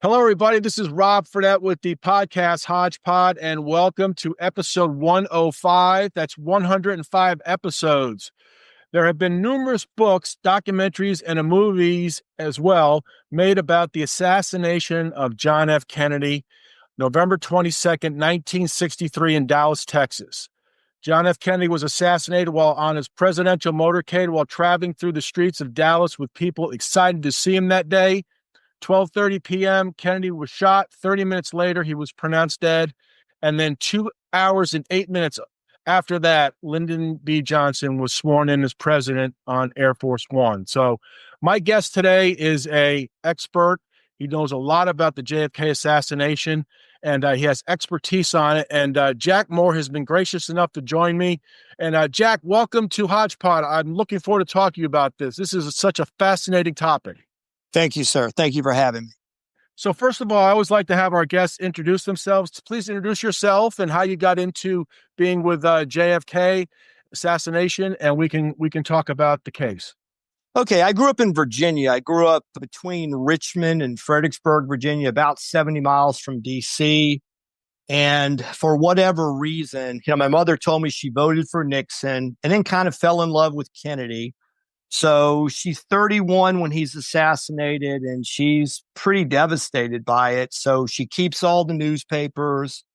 Hello, everybody. This is Rob Fredette with the podcast Hodgepod, and welcome to episode 105. That's 105 episodes. There have been numerous books, documentaries, and movies as well made about the assassination of John F. Kennedy, November 22nd, 1963 in Dallas, Texas. John F. Kennedy was assassinated while on his presidential motorcade while traveling through the streets of Dallas with people excited to see him that day. 12:30 p.m., Kennedy was shot. 30 minutes later, he was pronounced dead. And then 2 hours and 8 minutes after that, Lyndon B. Johnson was sworn in as president on Air Force One. So my guest today is an expert. He knows a lot about the JFK assassination, and he has expertise on it. And Jack Moore has been gracious enough to join me. And Jack, welcome to Hodgepod. I'm looking forward to talking to you about this. This is such a fascinating topic. Thank you, sir. Thank you for having me. So first of all, I always like to have our guests introduce themselves. Please introduce yourself and how you got into being with JFK assassination, and we can talk about the case. Okay, I grew up in Virginia. I grew up between Richmond and Fredericksburg, Virginia, about 70 miles from D.C. And for whatever reason, my mother told me she voted for Nixon and then kind of fell in love with Kennedy. So she's 31 when he's assassinated, and she's pretty devastated by it. So she keeps all the newspapers.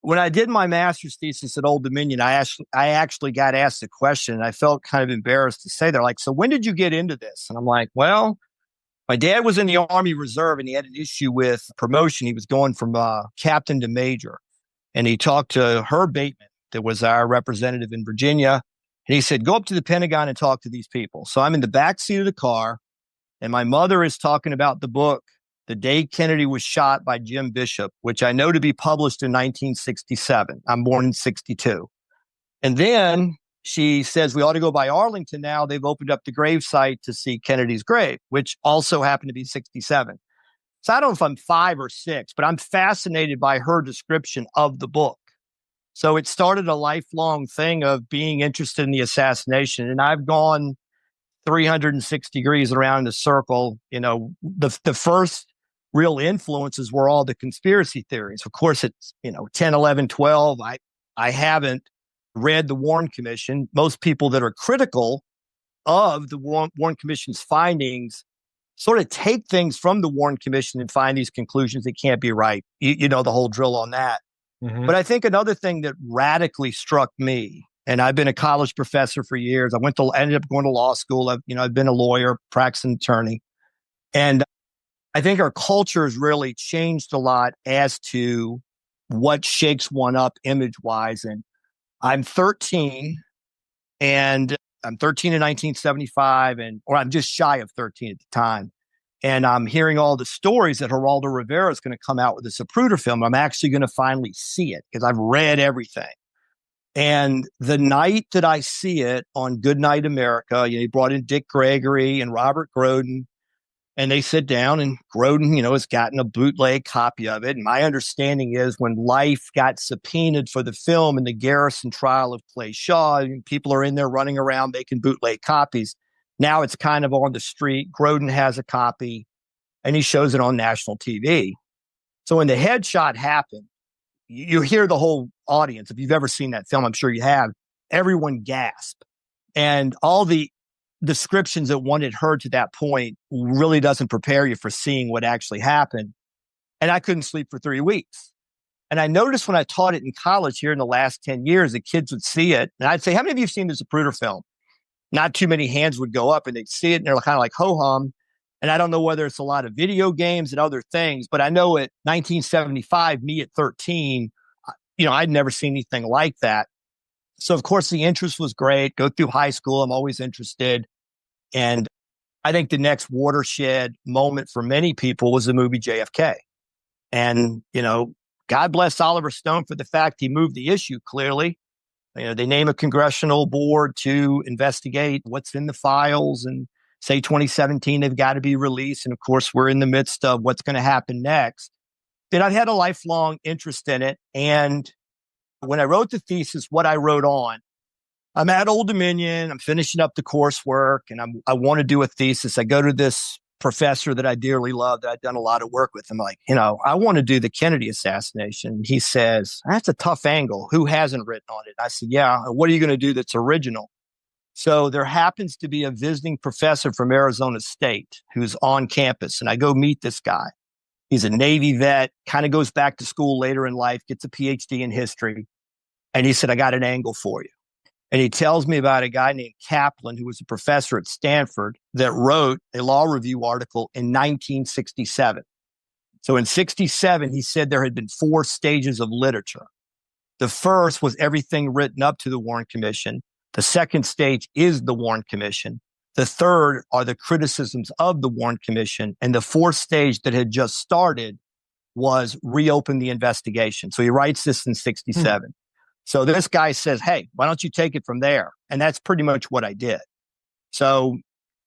When I did my master's thesis at Old Dominion, I actually got asked a question, and I felt kind of embarrassed to say, they're like, so when did you get into this? And I'm like, well, my dad was in the Army Reserve, and he had an issue with promotion. He was going from captain to major. And he talked to Herb Bateman, that was our representative in Virginia. And he said, go up to the Pentagon and talk to these people. So I'm in the back seat of the car, and my mother is talking about the book, The Day Kennedy Was Shot by Jim Bishop, which I know to be published in 1967. I'm born in 62. And then she says, we ought to go by Arlington now. They've opened up the gravesite to see Kennedy's grave, which also happened to be 67. So I don't know if I'm 5 or 6, but I'm fascinated by her description of the book. So it started a lifelong thing of being interested in the assassination. And I've gone 360 degrees around the circle. The first real influences were all the conspiracy theories. Of course, it's, 10, 11, 12. I haven't read the Warren Commission. Most people that are critical of the Warren Commission's findings sort of take things from the Warren Commission and find these conclusions that can't be right. You know the whole drill on that. Mm-hmm. But I think another thing that radically struck me, and I've been a college professor for years. I ended up going to law school. I've been a lawyer, practicing attorney. And I think our culture has really changed a lot as to what shakes one up image-wise. And I'm 13, and I'm 13 in 1975, or I'm just shy of 13 at the time. And I'm hearing all the stories that Geraldo Rivera is going to come out with a Zapruder film. I'm actually going to finally see it because I've read everything. And the night that I see it on Good Night America, he brought in Dick Gregory and Robert Groden, and they sit down, and Groden, has gotten a bootleg copy of it. And my understanding is when Life got subpoenaed for the film in the Garrison trial of Clay Shaw, and people are in there running around making bootleg copies. Now it's kind of on the street. Groden has a copy, and he shows it on national TV. So when the headshot happened, you hear the whole audience. If you've ever seen that film, I'm sure you have. Everyone gasped. And all the descriptions that one had heard to that point really doesn't prepare you for seeing what actually happened. And I couldn't sleep for 3 weeks. And I noticed when I taught it in college here in the last 10 years, the kids would see it. And I'd say, how many of you have seen the Zapruder film? Not too many hands would go up, and they'd see it, and they're kind of like ho-hum. And I don't know whether it's a lot of video games and other things, but I know at 1975, me at 13, I'd never seen anything like that. So, of course, the interest was great. Go through high school, I'm always interested. And I think the next watershed moment for many people was the movie JFK. And, God bless Oliver Stone for the fact he moved the issue clearly. They name a congressional board to investigate what's in the files and say 2017, they've got to be released. And of course, we're in the midst of what's going to happen next. Then I've had a lifelong interest in it. And when I wrote the thesis, what I wrote on, I'm at Old Dominion, I'm finishing up the coursework, and I want to do a thesis. I go to this professor that I dearly loved, that I'd done a lot of work with. I'm like, I want to do the Kennedy assassination. He says, that's a tough angle. Who hasn't written on it? I said, yeah. What are you going to do that's original? So there happens to be a visiting professor from Arizona State who's on campus. And I go meet this guy. He's a Navy vet, kind of goes back to school later in life, gets a PhD in history. And he said, I got an angle for you. And he tells me about a guy named Kaplan, who was a professor at Stanford, that wrote a law review article in 1967. So in 67, he said there had been 4 stages of literature. The first was everything written up to the Warren Commission. The second stage is the Warren Commission. The third are the criticisms of the Warren Commission. And the fourth stage that had just started was reopen the investigation. So he writes this in 67. So this guy says, hey, why don't you take it from there? And that's pretty much what I did. So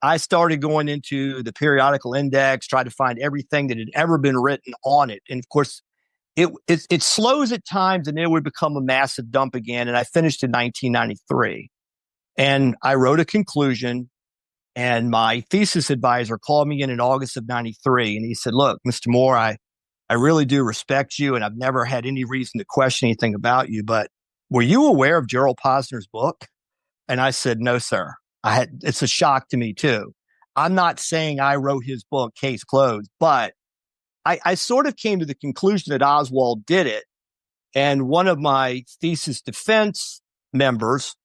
I started going into the periodical index, tried to find everything that had ever been written on it. And of course, it slows at times and it would become a massive dump again. And I finished in 1993. And I wrote a conclusion. And my thesis advisor called me in August of 93. And he said, look, Mr. Moore, I really do respect you. And I've never had any reason to question anything about you. But were you aware of Gerald Posner's book? And I said, no, sir. It's a shock to me, too. I'm not saying I wrote his book, case closed, but I sort of came to the conclusion that Oswald did it. And one of my thesis defense members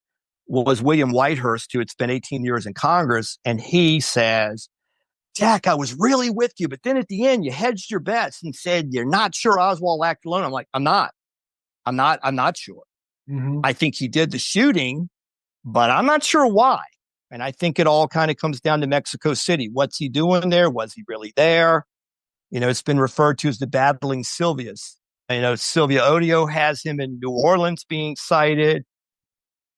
was William Whitehurst, who had spent 18 years in Congress. And he says, Jack, I was really with you. But then at the end, you hedged your bets and said, you're not sure Oswald acted alone. I'm like, I'm not sure. Mm-hmm. I think he did the shooting, but I'm not sure why. And I think it all kind of comes down to Mexico City. What's he doing there? Was he really there? It's been referred to as the battling Sylvias. Sylvia Odio has him in New Orleans being cited.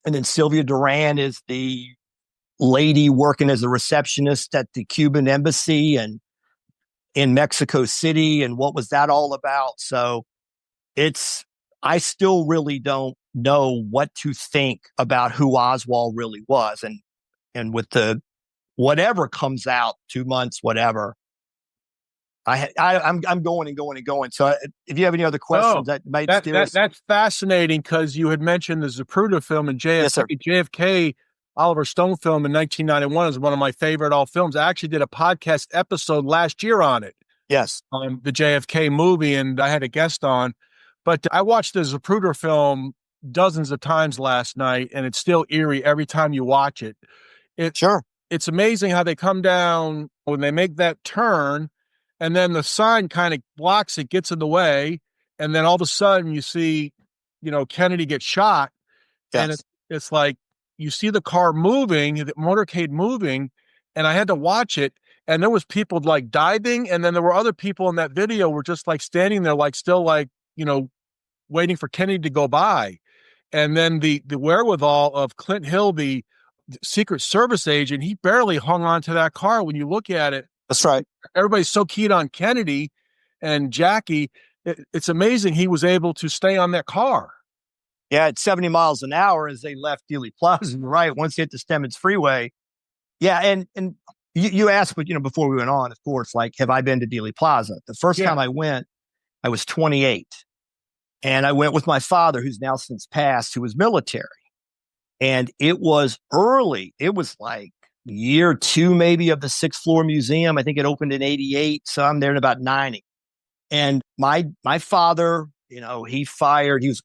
And then Sylvia Duran is the lady working as a receptionist at the Cuban embassy and in Mexico City. And what was that all about? So I still really don't know what to think about who Oswald really was. And with the whatever comes out, 2 months, whatever, I'm going and going and going. So if you have any other questions that might that's fascinating, because you had mentioned the Zapruder film and JFK. Yes, sir. JFK Oliver Stone film in 1991 is one of my favorite all films. I actually did a podcast episode last year on it. Yes. On the JFK movie, and I had a guest on. But I watched the Zapruder film dozens of times last night, and it's still eerie every time you watch it. Sure. It's amazing how they come down when they make that turn, and then the sign kind of blocks it, gets in the way, and then all of a sudden you see, Kennedy get shot, yes. And it's like you see the car moving, the motorcade moving, and I had to watch it, and there was people like diving, and then there were other people in that video were just like standing there, like still like, waiting for Kennedy to go by. And then the wherewithal of Clint Hill, the Secret Service agent, he barely hung on to that car. When you look at it, that's right. Everybody's so keyed on Kennedy and Jackie. It's amazing he was able to stay on that car. Yeah, at 70 miles an hour as they left Dealey Plaza, right? Once you hit the Stemmons Freeway. Yeah, and you asked, but before we went on, of course, like, have I been to Dealey Plaza? The first time I went, I was 28. And I went with my father, who's now since passed, who was military. And it was early. It was like year 2, maybe, of the 6th floor museum. I think it opened in 88. So I'm there in about 90. And my father, he was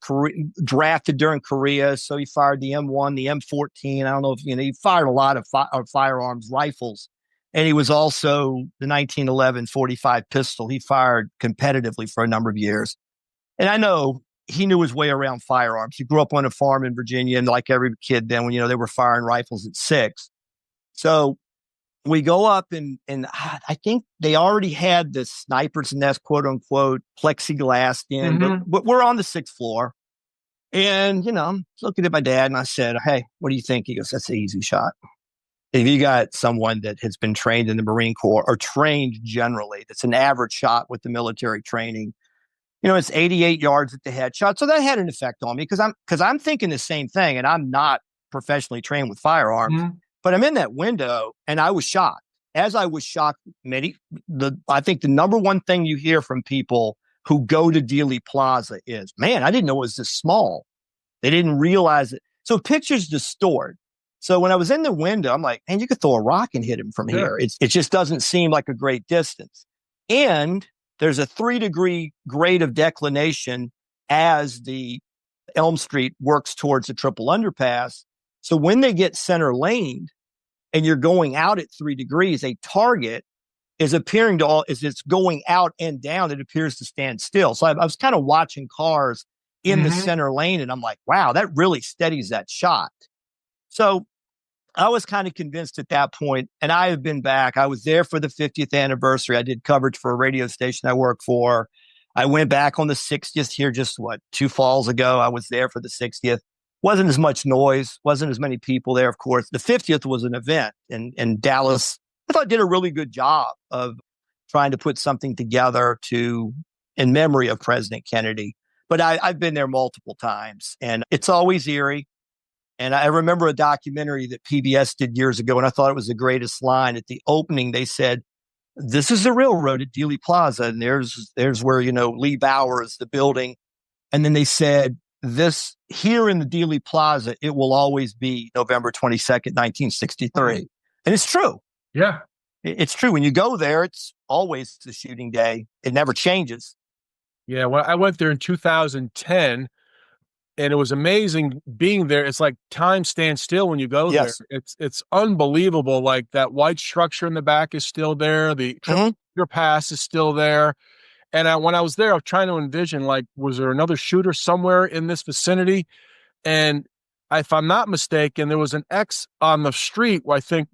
drafted during Korea. So he fired the M1, the M14. I don't know if, he fired a lot of firearms, rifles. And he was also the 1911 45 pistol. He fired competitively for a number of years. And I know he knew his way around firearms. He grew up on a farm in Virginia, and like every kid then, when, they were firing rifles at 6. So we go up and I think they already had the sniper's nest, quote unquote, plexiglass in, but we're on the 6th floor. And, I'm looking at my dad and I said, hey, what do you think? He goes, that's an easy shot. If you got someone that has been trained in the Marine Corps or trained generally, that's an average shot with the military training, it's 88 yards at the headshot. So that had an effect on me because I'm thinking the same thing, and I'm not professionally trained with firearms, but I'm in that window and I was shocked. as I was shocked, I think the number one thing you hear from people who go to Dealey Plaza is, man, I didn't know it was this small. They didn't realize it. So pictures distort. So when I was in the window, I'm like, man, you could throw a rock and hit him from here. It just doesn't seem like a great distance. And there's a 3-degree grade of declination as the Elm Street works towards the triple underpass. So when they get center laned and you're going out at 3 degrees, a target is appearing to all, as it's going out and down, it appears to stand still. So I was kind of watching cars in the center lane, and I'm like, wow, that really steadies that shot. So I was kind of convinced at that point, and I have been back. I was there for the 50th anniversary. I did coverage for a radio station I work for. I went back on the 60th here just, 2 falls ago. I was there for the 60th. Wasn't as much noise, wasn't as many people there, of course. The 50th was an event in Dallas. I thought did a really good job of trying to put something together in memory of President Kennedy. But I've been there multiple times, and it's always eerie. And I remember a documentary that PBS did years ago, and I thought it was the greatest line. At the opening, they said, "This is the railroad at Dealey Plaza, and there's where, Lee Bowers, the building." And then they said, "This here in the Dealey Plaza, it will always be November 22nd, 1963." And it's true. Yeah. It's true. When you go there, it's always the shooting day. It never changes. Yeah. Well, I went there in 2010, and it was amazing being there. It's like time stands still when you go there. It's unbelievable. Like that white structure in the back is still there. The pass is still there. And when I was there, I was trying to envision, like, was there another shooter somewhere in this vicinity? And if I'm not mistaken, there was an X on the street where I think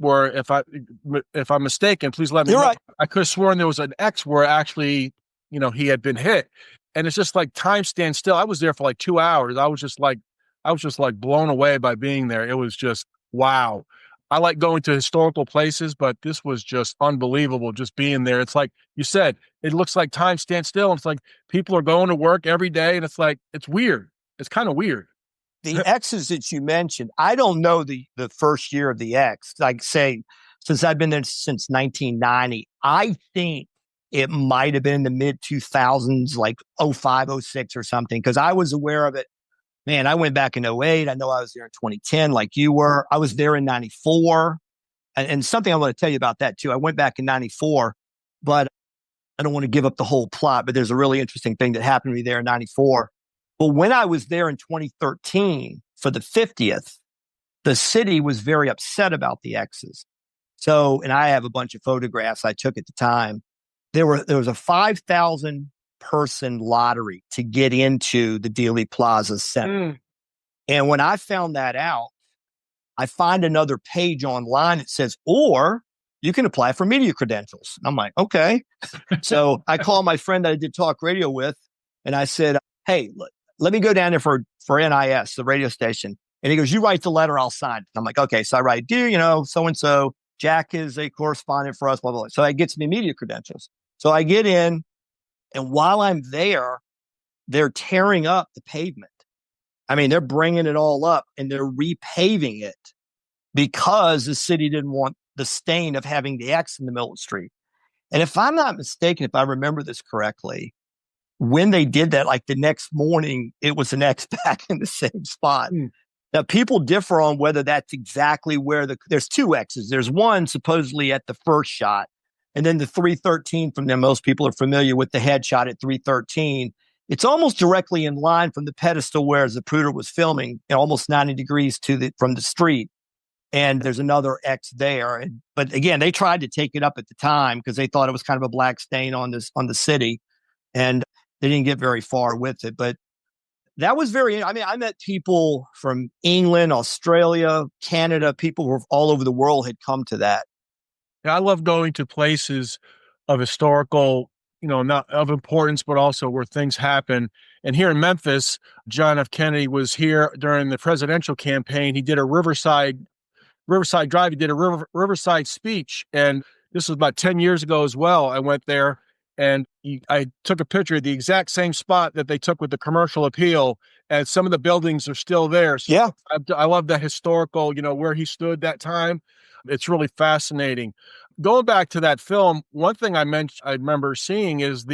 if I'm mistaken, please let me know. Right. I could have sworn there was an X where actually, he had been hit. And it's just like time stands still. I was there for like 2 hours. I was just like blown away by being there. It was just, wow. I like going to historical places, but this was just unbelievable just being there. It's like you said, it looks like time stands still. And it's like people are going to work every day. And it's like, it's weird. It's kind of weird. The X's that you mentioned, I don't know the first year of the X. Like, say, since I've been there since 1990, I think it might have been in the mid 2000s, like 05, 06 or something, because I was aware of it. Man, I went back in 08. I know I was there in 2010, like you were. I was there in 94. And something I want to tell you about that, too. I went back in 94, but I don't want to give up the whole plot, but there's a really interesting thing that happened to me there in 94. Well, when I was there in 2013 for the 50th, the city was very upset about the X's. So, and I have a bunch of photographs I took at the time. There was a 5,000 person lottery to get into the Dealey Plaza Center. And when I found that out, I find another page online that says, or you can apply for media credentials. I'm like, okay. So I called my friend that I did talk radio with, and I said, hey, let me go down there for NIS, the radio station. And he goes, you write the letter, I'll sign it. I'm like, okay. So I write, dear, so-and-so, Jack is a correspondent for us, blah, blah, blah. So it gets me media credentials. So I get in, and while I'm there, they're tearing up the pavement. I mean, they're bringing it all up, and they're repaving it because the city didn't want the stain of having the X in the middle of the street. And if I'm not mistaken, if I remember this correctly, when they did that, like the next morning, it was an X back in the same spot. Now, people differ on whether that's exactly where there's 2 X's. There's one supposedly at the first shot, and then the 313 from them. Most people are familiar with the headshot at 313. It's almost directly in line from the pedestal where Zapruder was filming, almost 90 degrees from the street. And there's another X there. But again, they tried to take it up at the time because they thought it was kind of a black stain on the city. And they didn't get very far with it. But that was I met people from England, Australia, Canada, people who were all over the world had come to that. Yeah, I love going to places of historical, not of importance, but also where things happen. And here in Memphis, John F. Kennedy was here during the presidential campaign. He did a Riverside Drive. He did a Riverside speech. And this was about 10 years ago as well. I went there, And I took a picture of the exact same spot that they took with the commercial appeal, and some of the buildings are still there. So Yeah. I love that historical, where he stood that time. It's really fascinating. Going back to that film, one thing I remember seeing is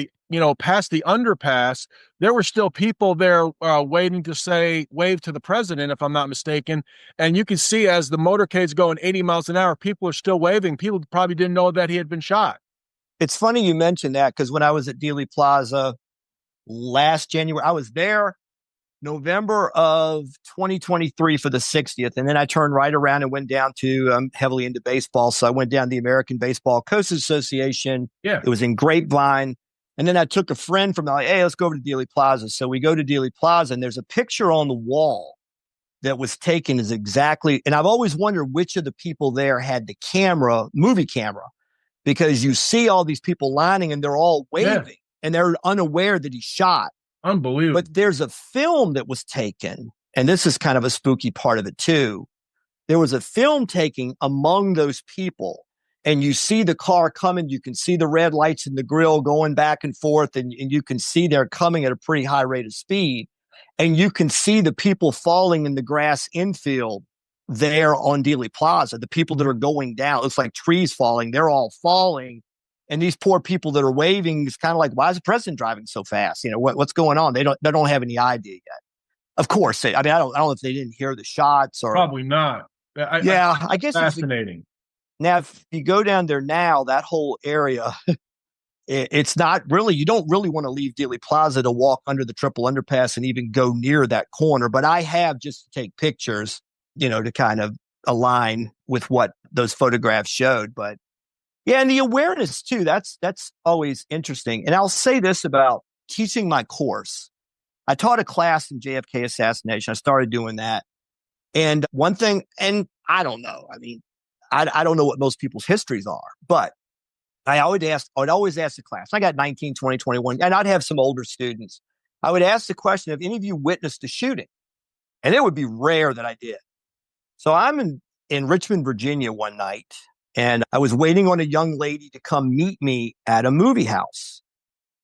past the underpass, there were still people there waiting to wave to the president, if I'm not mistaken. And you can see as the motorcade's going 80 miles an hour, people are still waving. People probably didn't know that he had been shot. It's funny you mentioned that, because when I was at Dealey Plaza last January, I was there November of 2023 for the 60th. And then I turned right around and went down to, I'm heavily into baseball. So I went down to the American Baseball Coaches Association. Yeah. It was in Grapevine. And then I took a friend from LA, hey, let's go over to Dealey Plaza. So we go to Dealey Plaza, and there's a picture on the wall that was taken as exactly, and I've always wondered which of the people there had the movie camera, because you see all these people lining and they're all waving and they're unaware that he shot. Unbelievable. But there's a film that was taken, and this is kind of a spooky part of it too. There was a film taken among those people, and you see the car coming. You can see the red lights in the grill going back and forth, and you can see they're coming at a pretty high rate of speed. And you can see the people falling in the grass infield there on Dealey Plaza. The people that are going down, it looks like trees falling. They're all falling. And these poor people that are waving, is kind of like, why is the president driving so fast? What's going on? They don't have any idea yet. Of course, I don't know if they didn't hear the shots or probably not. I guess fascinating. Now, if you go down there now, that whole area, it's not really, you don't really want to leave Dealey Plaza to walk under the triple underpass and even go near that corner. But I have, just to take pictures, to kind of align with what those photographs showed. But yeah, and the awareness too, that's always interesting. And I'll say this about teaching my course. I taught a class in JFK Assassination. I started doing that. And one thing, and I don't know, I don't know what most people's histories are, but I would always ask the class. I got 19, 20, 21, and I'd have some older students. I would ask the question, have any of you witnessed a shooting? And it would be rare that I did. So I'm in Richmond, Virginia one night, and I was waiting on a young lady to come meet me at a movie house.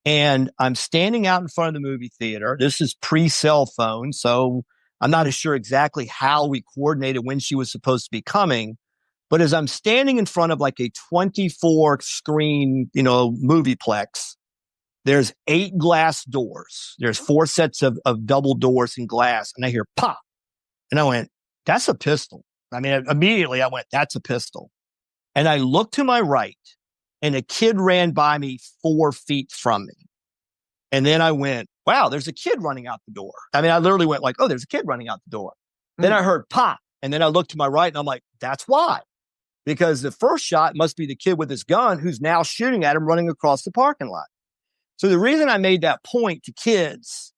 And I'm standing out in front of the movie theater. This is pre-cell phone, so I'm not sure exactly how we coordinated when she was supposed to be coming. But as I'm standing in front of like a 24 screen, movieplex, there's 8 glass doors. There's 4 sets of double doors in glass. And I hear pop. And I went, that's a pistol. Immediately I went, that's a pistol. And I looked to my right, and a kid ran by me 4 feet from me. And then I went, wow, there's a kid running out the door. I literally went like, oh, there's a kid running out the door. Then I heard pop. And then I looked to my right, and I'm like, that's why. Because the first shot must be the kid with his gun who's now shooting at him running across the parking lot. So the reason I made that point to kids,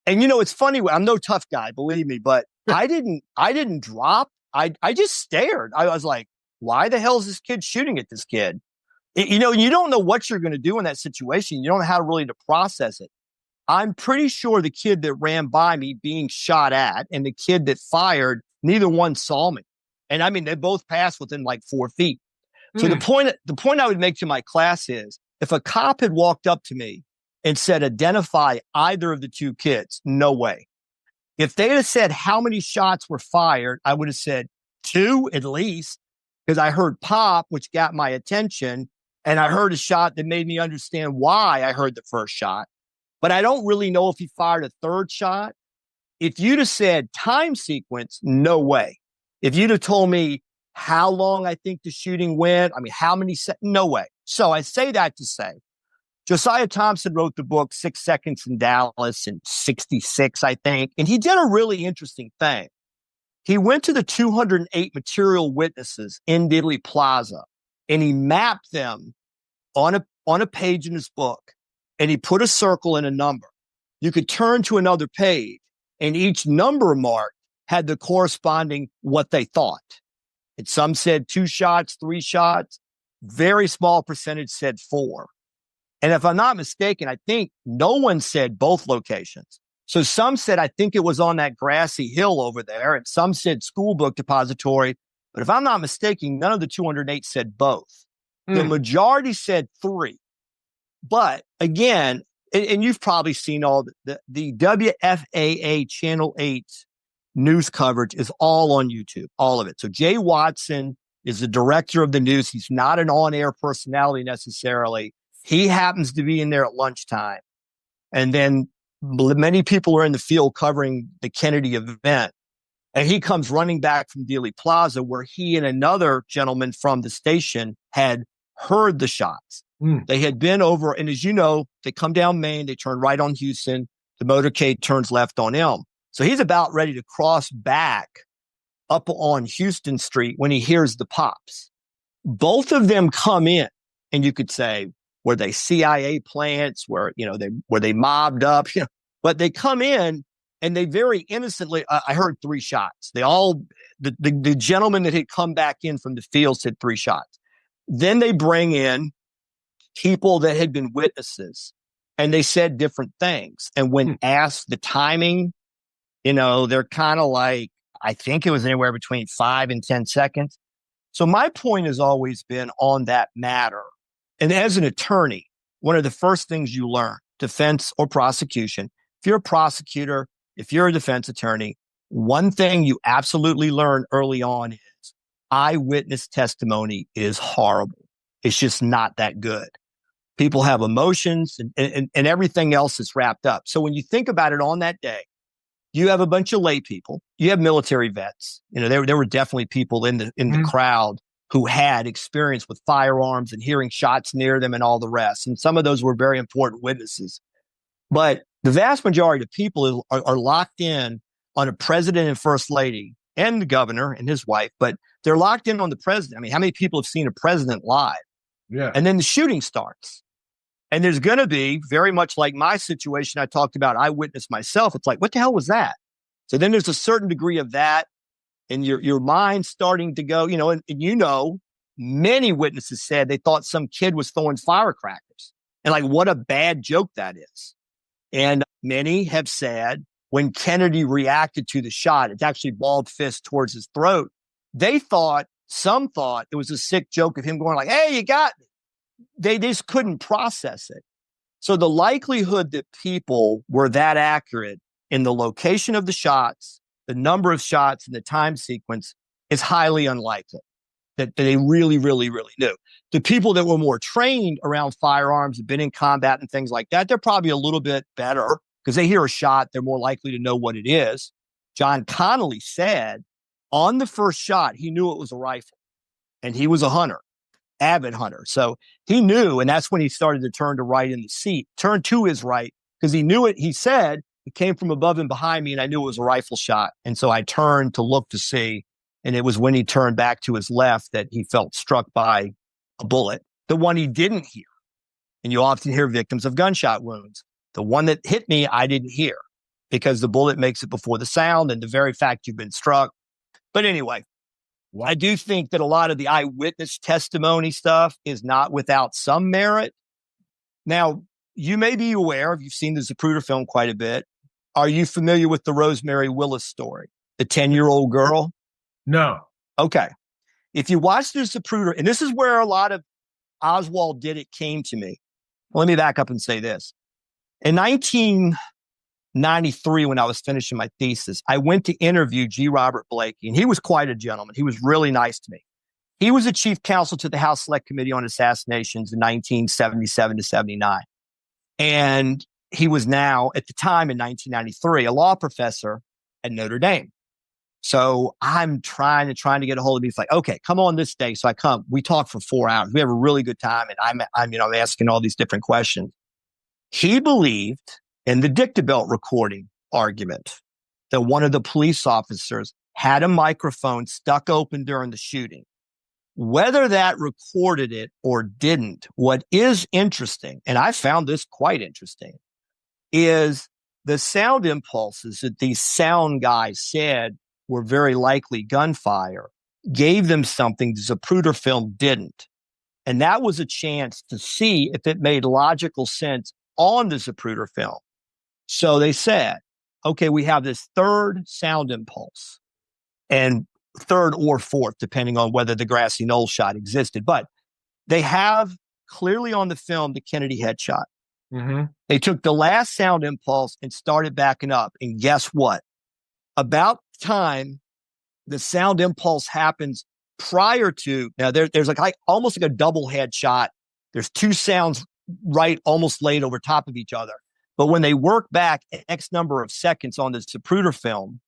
and it's funny, I'm no tough guy, believe me, but I didn't drop. I just stared. I was like, why the hell is this kid shooting at this kid? You don't know what you're going to do in that situation. You don't know how to process it. I'm pretty sure the kid that ran by me being shot at and the kid that fired, neither one saw me. And they both passed within like 4 feet. So the point I would make to my class is, if a cop had walked up to me and said, identify either of the 2 kids, no way. If they had said how many shots were fired, I would have said 2 at least, because I heard pop, which got my attention. And I heard a shot that made me understand why I heard the first shot. But I don't really know if he fired a 3rd shot. If you'd have said time sequence, no way. If you'd have told me how long I think the shooting went, how many no way. So I say that to say, Josiah Thompson wrote the book 6 Seconds in Dallas in 66, I think. And he did a really interesting thing. He went to the 208 material witnesses in Dealey Plaza, and he mapped them on a page in his book, and he put a circle and a number. You could turn to another page, and each number mark had the corresponding what they thought. And some said 2 shots, 3 shots. Very small percentage said 4. And if I'm not mistaken, I think no one said both locations. So some said, I think it was on that grassy hill over there. And some said school book depository. But if I'm not mistaken, none of the 208 said both. The majority said 3. But again, and you've probably seen all the WFAA Channel 8 news coverage is all on YouTube, all of it. So Jay Watson is the director of the news. He's not an on-air personality necessarily. He happens to be in there at lunchtime. And then many people are in the field covering the Kennedy event. And he comes running back from Dealey Plaza, where he and another gentleman from the station had heard the shots. They had been over, and as you know, they come down Main, they turn right on Houston, the motorcade turns left on Elm. So he's about ready to cross back up on Houston Street when he hears the pops. Both of them come in, and you could say, were they CIA plants? Were they mobbed up? But they come in and they very innocently. I heard 3 shots. The gentleman that had come back in from the field said 3 shots. Then they bring in people that had been witnesses, and they said different things. And when asked the timing, they're kind of like, I think it was anywhere between 5 and 10 seconds. So my point has always been on that matter. And as an attorney, one of the first things you learn, defense or prosecution, if you're a prosecutor, if you're a defense attorney, one thing you absolutely learn early on is eyewitness testimony is horrible. It's just not that good. People have emotions and everything else is wrapped up. So when you think about it on that day, you have a bunch of lay people, you have military vets. There were definitely people in the crowd who had experience with firearms and hearing shots near them and all the rest. And some of those were very important witnesses. But the vast majority of people are locked in on a president and first lady and the governor and his wife, but they're locked in on the president. I mean, how many people have seen a president live? Yeah. And then the shooting starts. And there's going to be, very much like my situation I talked about, I witnessed myself. It's like, what the hell was that? So then there's a certain degree of that, and your mind starting to go, and many witnesses said they thought some kid was throwing firecrackers. And like, what a bad joke that is. And many have said when Kennedy reacted to the shot, it's actually balled fist towards his throat. Some thought it was a sick joke of him going like, hey, you got me. They just couldn't process it. So the likelihood that people were that accurate in the location of the shots, the number of shots, and the time sequence is highly unlikely. That they really, really, really knew. The people that were more trained around firearms, have been in combat and things like that, they're probably a little bit better because they hear a shot, they're more likely to know what it is. John Connolly said on the first shot, he knew it was a rifle, and he was a hunter. Avid hunter. So he knew, and that's when he started to turn to right in the seat, turn to his right, because he knew it. He said it came from above and behind me, and I knew it was a rifle shot. And so I turned to look to see, and it was when he turned back to his left that he felt struck by a bullet, the one he didn't hear. And you often hear victims of gunshot wounds. The one that hit me, I didn't hear because the bullet makes it before the sound and the very fact you've been struck. But anyway, I do think that a lot of the eyewitness testimony stuff is not without some merit. Now, you may be aware, if you've seen the Zapruder film quite a bit, are you familiar with the Rosemary Willis story, the 10-year-old girl? No. Okay. If you watch the Zapruder, and this is where a lot of Oswald did it came to me. Well, let me back up and say this. In 1993, when I was finishing my thesis, I went to interview G. Robert Blakey, and he was quite a gentleman. He was really nice to me. He was a chief counsel to the House Select Committee on Assassinations in 1977 to 79. And he was now, at the time in 1993, a law professor at Notre Dame. So I'm trying to get a hold of him. He's like, okay, come on this day. So I come. We talk for 4 hours. We have a really good time. And I'm asking all these different questions. He believed in the dicta belt recording argument that one of the police officers had a microphone stuck open during the shooting. Whether that recorded it or didn't, what is interesting, and I found this quite interesting, is the sound impulses that these sound guys said were very likely gunfire gave them something the Zapruder film didn't. And that was a chance to see if it made logical sense on the Zapruder film. So they said, okay, we have this third sound impulse, and third or fourth, depending on whether the grassy knoll shot existed. But they have clearly on the film the Kennedy headshot. Mm-hmm. They took the last sound impulse and started backing up. And guess what? About the time the sound impulse happens prior to, now there's like almost like a double headshot. There's two sounds right almost laid over top of each other. But when they work back X number of seconds on the Zapruder film,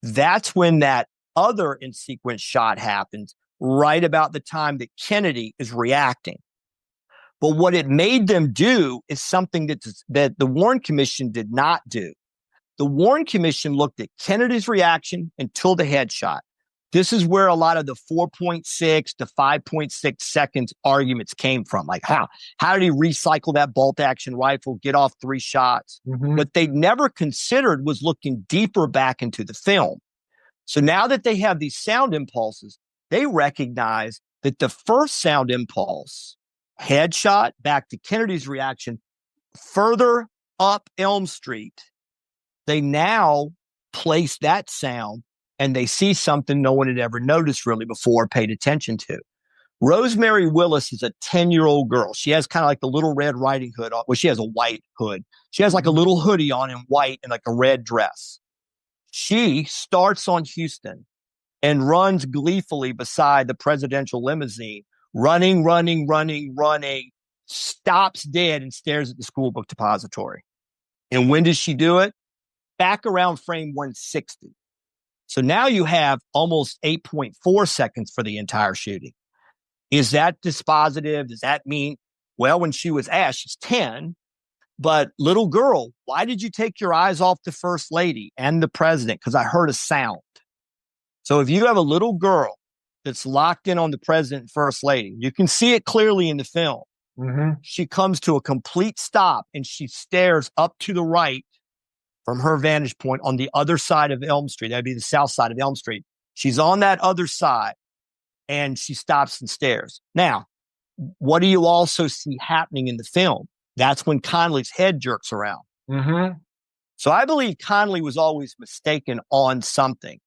that's when that other in sequence shot happens, right about the time that Kennedy is reacting. But what it made them do is something that the Warren Commission did not do. The Warren Commission looked at Kennedy's reaction until the headshot. This is where a lot of the 4.6 to 5.6 seconds arguments came from. Like, how did he recycle that bolt action rifle, get off 3 shots? Mm-hmm. What they never considered was looking deeper back into the film. So now that they have these sound impulses, they recognize that the first sound impulse, headshot back to Kennedy's reaction, further up Elm Street, they now place that sound and they see something no one had ever noticed really before, paid attention to. Rosemary Willis is a 10-year-old girl. She has kind of like the Little Red Riding Hood on. Well, she has a white hood. She has like a little hoodie on in white and like a red dress. She starts on Houston and runs gleefully beside the presidential limousine, running, stops dead and stares at the school book depository. And when does she do it? Back around frame 160. So now you have almost 8.4 seconds for the entire shooting. Is that dispositive? Does that mean, well, when she was asked, she's 10, but little girl, why did you take your eyes off the first lady and the president? Because I heard a sound. So if you have a little girl that's locked in on the president and first lady, you can see it clearly in the film. Mm-hmm. She comes to a complete stop and she stares up to the right from her vantage point on the other side of Elm Street. That'd be the south side of Elm Street. She's on that other side and she stops and stares. Now, what do you also see happening in the film? That's when Connolly's head jerks around. Mm-hmm. So I believe Connolly was always mistaken on something.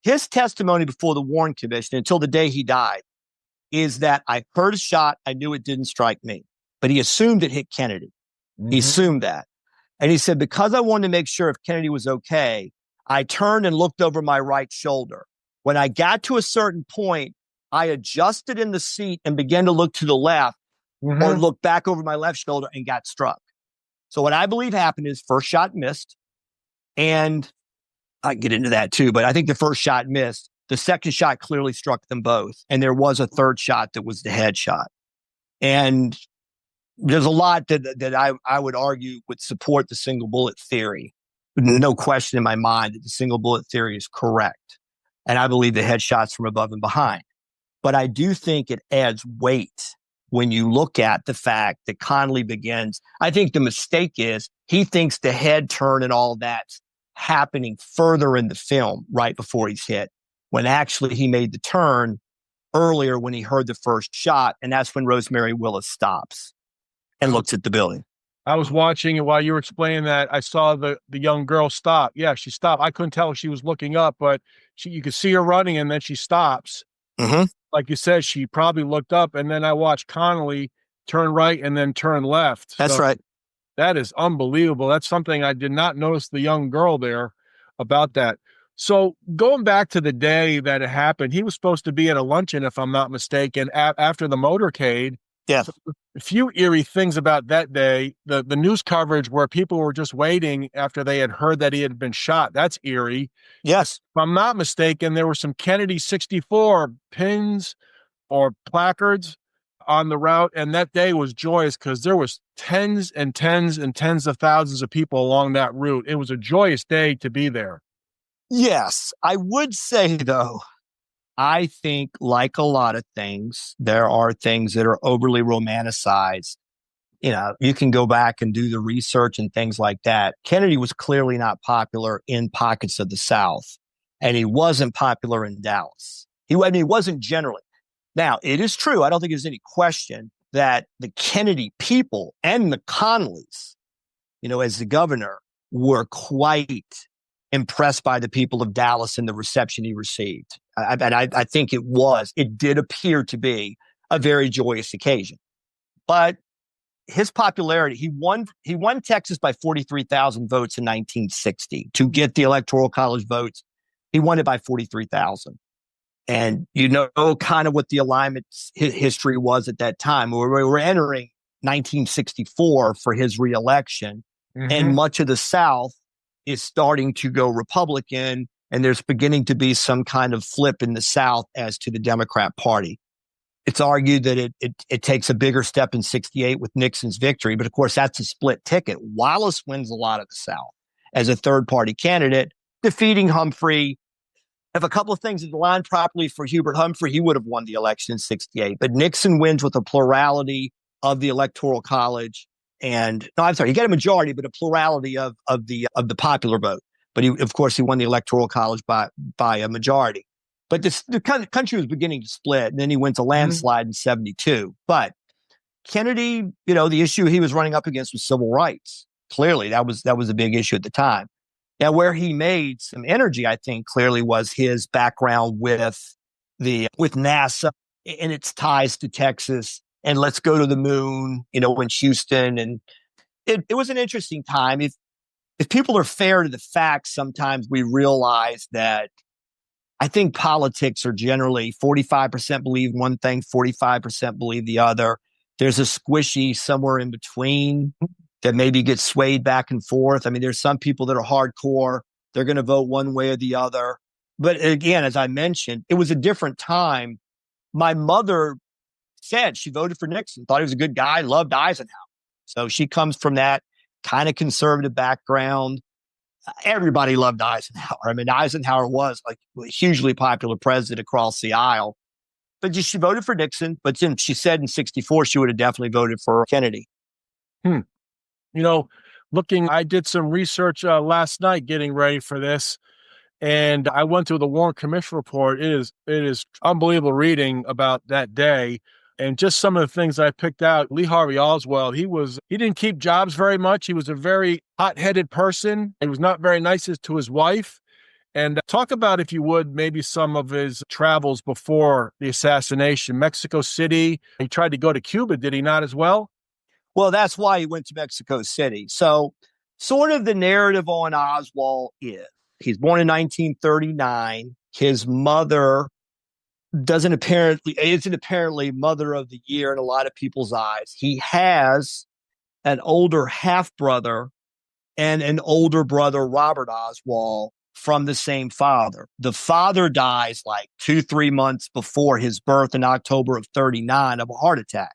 His testimony before the Warren Commission until the day he died is that I heard a shot. I knew it didn't strike me, but he assumed it hit Kennedy. Mm-hmm. He assumed that. And he said, because I wanted to make sure if Kennedy was okay, I turned and looked over my right shoulder. When I got to a certain point, I adjusted in the seat and began to look to the left Mm-hmm. or look back over my left shoulder and got struck. So what I believe happened is first shot missed. And I can get into that too, but I think the first shot missed. The second shot clearly struck them both. And there was a third shot that was the headshot. And there's a lot that I would argue would support the single bullet theory. No question in my mind that the single bullet theory is correct. And I believe the headshots from above and behind. But I do think it adds weight when you look at the fact that Connolly begins. I think the mistake is he thinks the head turn and all that's happening further in the film right before he's hit, when actually he made the turn earlier when he heard the first shot. And that's when Rosemary Willis stops and looks at the building. I was watching it while you were explaining that. I saw the young girl stop. Yeah, she stopped. I couldn't tell if she was looking up, but you could see her running and then she stops. Mm-hmm. Like you said, she probably looked up, and then I watched Connolly turn right and then turn left. That's right. That is unbelievable. That's something I did not notice the young girl there about that. So going back to the day that it happened, he was supposed to be at a luncheon, if I'm not mistaken, after the motorcade. Yeah. So a few eerie things about that day. The news coverage where people were just waiting after they had heard that he had been shot. That's eerie. Yes. If I'm not mistaken, there were some Kennedy 64 pins or placards on the route. And that day was joyous because there was tens and tens and tens of thousands of people along that route. It was a joyous day to be there. Yes. I would say, though, I think, like a lot of things, there are things that are overly romanticized. You know, you can go back and do the research and things like that. Kennedy was clearly not popular in pockets of the South, and he wasn't popular in Dallas. He wasn't generally. Now, it is true. I don't think there's any question that the Kennedy people and the Connollys, as the governor, were quite impressed by the people of Dallas and the reception he received. I think it did appear to be a very joyous occasion. But his popularity, he won Texas by 43,000 votes in 1960 to get the Electoral College votes. He won it by 43,000. And you know kind of what the alignment history was at that time. We were entering 1964 for his reelection, and much of the South is starting to go Republican, and there's beginning to be some kind of flip in the South as to the Democrat Party. It's argued that it takes a bigger step in 68 with Nixon's victory, but of course that's a split ticket. Wallace wins a lot of the South as a third-party candidate, defeating Humphrey. If a couple of things had aligned properly for Hubert Humphrey, he would have won the election in 68. But Nixon wins with a plurality of the Electoral College. And no, I'm sorry, he got a majority, but a plurality of the popular vote. But of course, he won the Electoral College by a majority. But the country was beginning to split, and then he wins a landslide in 72. But Kennedy, the issue he was running up against was civil rights. Clearly, that was a big issue at the time. Now, where he made some energy, I think, clearly was his background with NASA and its ties to Texas, and let's go to the moon, in Houston. And it was an interesting time. If people are fair to the facts, sometimes we realize that I think politics are generally 45% believe one thing, 45% believe the other. There's a squishy somewhere in between that maybe gets swayed back and forth. I mean, there's some people that are hardcore. They're going to vote one way or the other. But again, as I mentioned, it was a different time. My mother said she voted for Nixon, thought he was a good guy, loved Eisenhower. So she comes from that kind of conservative background. Everybody loved Eisenhower. I mean, Eisenhower was like a hugely popular president across the aisle. But she voted for Nixon. But then she said in 64, she would have definitely voted for Kennedy. I did some research last night getting ready for this, and I went through the Warren Commission report. It is unbelievable reading about that day, and just some of the things I picked out. Lee Harvey Oswald, he didn't keep jobs very much. He was a very hot-headed person. He was not very nice to his wife. And talk about, if you would, maybe some of his travels before the assassination. Mexico City. He tried to go to Cuba, did he not, as well? Well, that's why he went to Mexico City. So sort of the narrative on Oswald is he's born in 1939. His mother isn't apparently mother of the year in a lot of people's eyes. He has an older half-brother and an older brother, Robert Oswald, from the same father. The father dies like 2-3 months before his birth in October of 39 of a heart attack.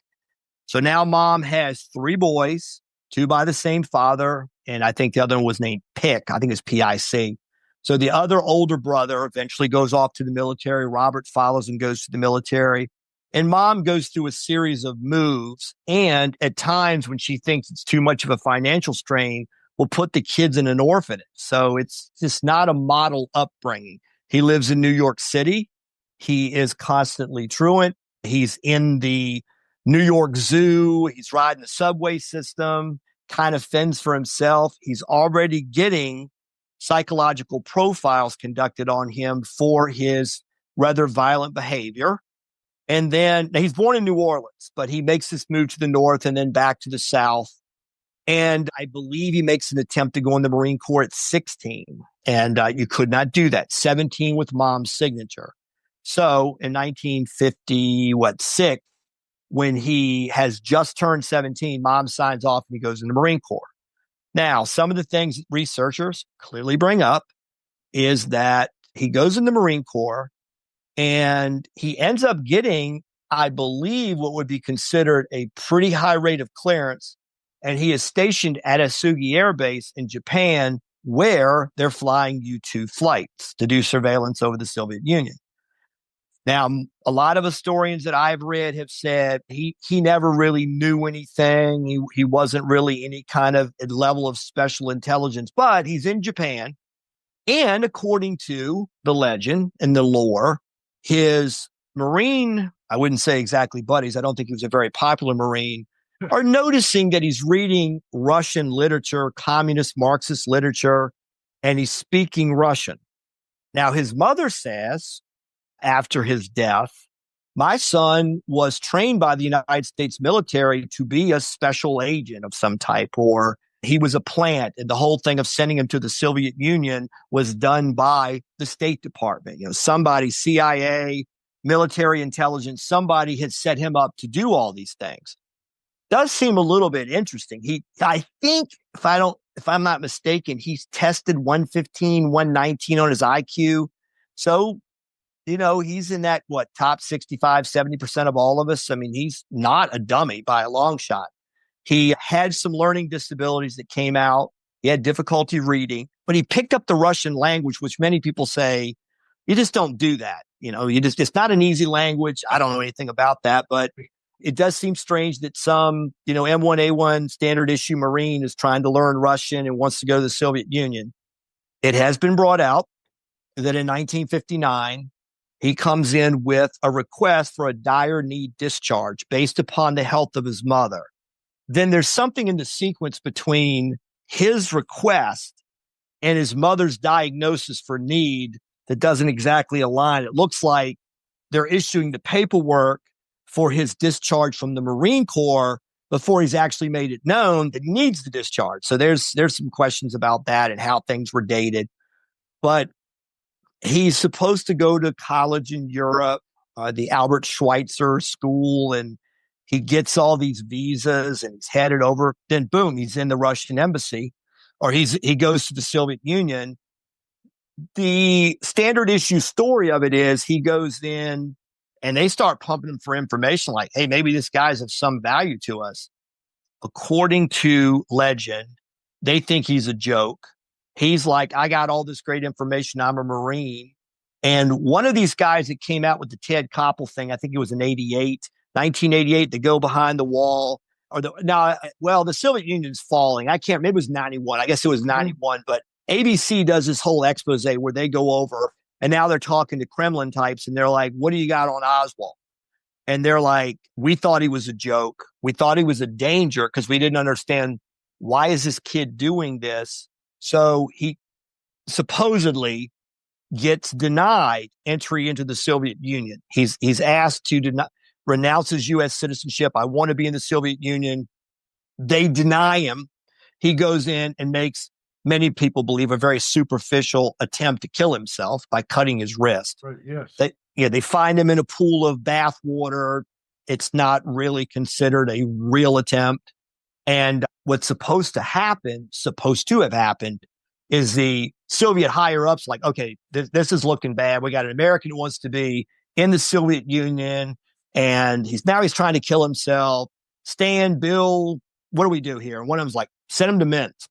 So now mom has 3 boys, 2 by the same father, and I think the other one was named Pick. I think it's P-I-C. So the other older brother eventually goes off to the military. Robert follows and goes to the military. And mom goes through a series of moves. And at times when she thinks it's too much of a financial strain, will put the kids in an orphanage. So it's just not a model upbringing. He lives in New York City. He is constantly truant. He's in the New York Zoo. He's riding the subway system, kind of fends for himself. He's already getting psychological profiles conducted on him for his rather violent behavior. And then he's born in New Orleans, but he makes this move to the north and then back to the south. And I believe he makes an attempt to go in the Marine Corps at 16. And you could not do that. 17 with mom's signature. So in 1956, when he has just turned 17, mom signs off and he goes in the Marine Corps. Now, some of the things researchers clearly bring up is that he goes in the Marine Corps and he ends up getting, I believe, what would be considered a pretty high rate of clearance. And he is stationed at Asugi Air Base in Japan, where they're flying U-2 flights to do surveillance over the Soviet Union. Now, a lot of historians that I've read have said he never really knew anything. He wasn't really any kind of level of special intelligence, but he's in Japan. And according to the legend and the lore, his Marine, I wouldn't say exactly buddies, I don't think he was a very popular Marine, are noticing that he's reading Russian literature, communist Marxist literature, and he's speaking Russian. Now, his mother says, after his death, My son was trained by the United States military to be a special agent of some type, or he was a plant. And the whole thing of sending him to the Soviet Union was done by the State Department. Somebody, CIA, military intelligence, somebody had set him up to do all these things. Does seem a little bit interesting. I think if I'm not mistaken, he's tested 115, 119 on his IQ. So, he's in that, top 65, 70% of all of us. I mean, he's not a dummy by a long shot. He had some learning disabilities that came out. He had difficulty reading, but he picked up the Russian language, which many people say, you just don't do that. It's not an easy language. I don't know anything about that, but it does seem strange that some, M1A1 standard issue Marine is trying to learn Russian and wants to go to the Soviet Union. It has been brought out that in 1959, he comes in with a request for a dire need discharge based upon the health of his mother. Then there's something in the sequence between his request and his mother's diagnosis for need that doesn't exactly align. It looks like they're issuing the paperwork for his discharge from the Marine Corps before he's actually made it known that he needs the discharge. So there's some questions about that and how things were dated. But he's supposed to go to college in Europe, the Albert Schweitzer School, and he gets all these visas and he's headed over. Then boom, he's in the Russian embassy, or he goes to the Soviet Union. The standard issue story of it is he goes in and they start pumping him for information like, hey, maybe this guy's of some value to us. According to legend, they think he's a joke. He's like, I got all this great information. I'm a Marine. And one of these guys that came out with the Ted Koppel thing, I think it was in 1988, to go behind the wall. The Soviet Union's falling. Maybe it was 91. I guess it was 91. But ABC does this whole expose where they go over, and now they're talking to Kremlin types, and they're like, what do you got on Oswald? And they're like, we thought he was a joke. We thought he was a danger because we didn't understand, why is this kid doing this? So he supposedly gets denied entry into the Soviet Union. He's asked to renounce his U.S. citizenship. I want to be in the Soviet Union. They deny him. He goes in and makes, many people believe, a very superficial attempt to kill himself by cutting his wrist. Right, yes. They find him in a pool of bath water. It's not really considered a real attempt. And what's supposed to have happened, is the Soviet higher ups like, okay, this is looking bad. We got an American who wants to be in the Soviet Union, and he's trying to kill himself. Stan, Bill, what do we do here? And one of them's like, send him to Minsk.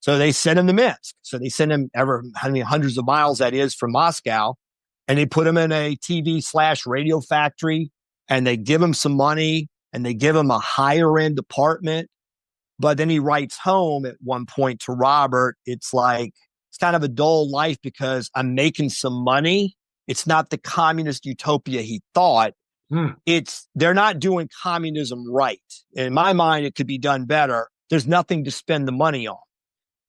So they send him to Minsk. So they send him hundreds of miles that is from Moscow, and they put him in a TV/radio factory, and they give him some money, and they give him a higher end apartment. But then he writes home at one point to Robert. It's like, it's kind of a dull life because I'm making some money. It's not the communist utopia he thought. They're not doing communism right. In my mind, it could be done better. There's nothing to spend the money on.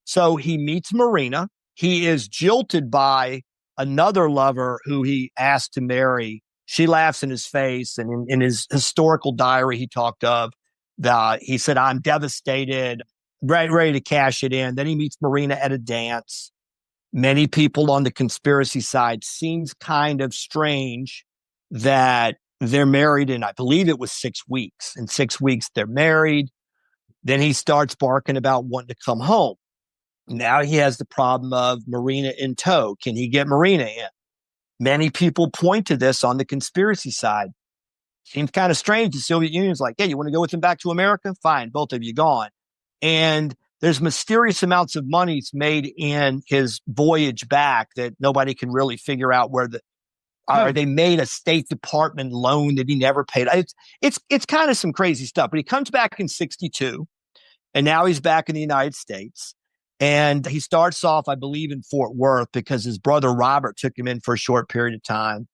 So he meets Marina. He is jilted by another lover who he asked to marry. She laughs in his face. And in his historical diary, he talked of, he said, I'm devastated, ready to cash it in. Then he meets Marina at a dance. Many people on the conspiracy side seems kind of strange that they're married in, I believe it was 6 weeks. In 6 weeks, they're married. Then he starts barking about wanting to come home. Now he has the problem of Marina in tow. Can he get Marina in? Many people point to this on the conspiracy side. Seems kind of strange. The Soviet Union's like, hey, you want to go with him back to America? Fine, both of you gone. And there's mysterious amounts of monies made in his voyage back that nobody can really figure out where or they made a State Department loan that he never paid. It's kind of some crazy stuff. But he comes back in 1962, and now he's back in the United States. And he starts off, I believe, in Fort Worth because his brother Robert took him in for a short period of time.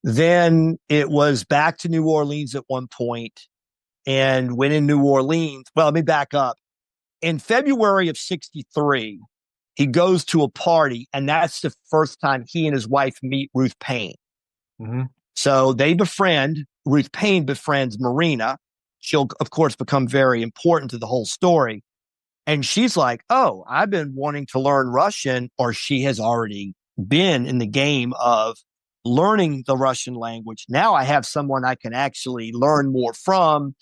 Then it was back to New Orleans at one point. And when in New Orleans, well, let me back up. In February of 1963, he goes to a party, and that's the first time he and his wife meet Ruth Paine. Mm-hmm. So they befriend. Ruth Paine befriends Marina. She'll, of course, become very important to the whole story. And she's like, oh, I've been wanting to learn Russian, or she has already been in the game of learning the Russian language. Now I have someone I can actually learn more from.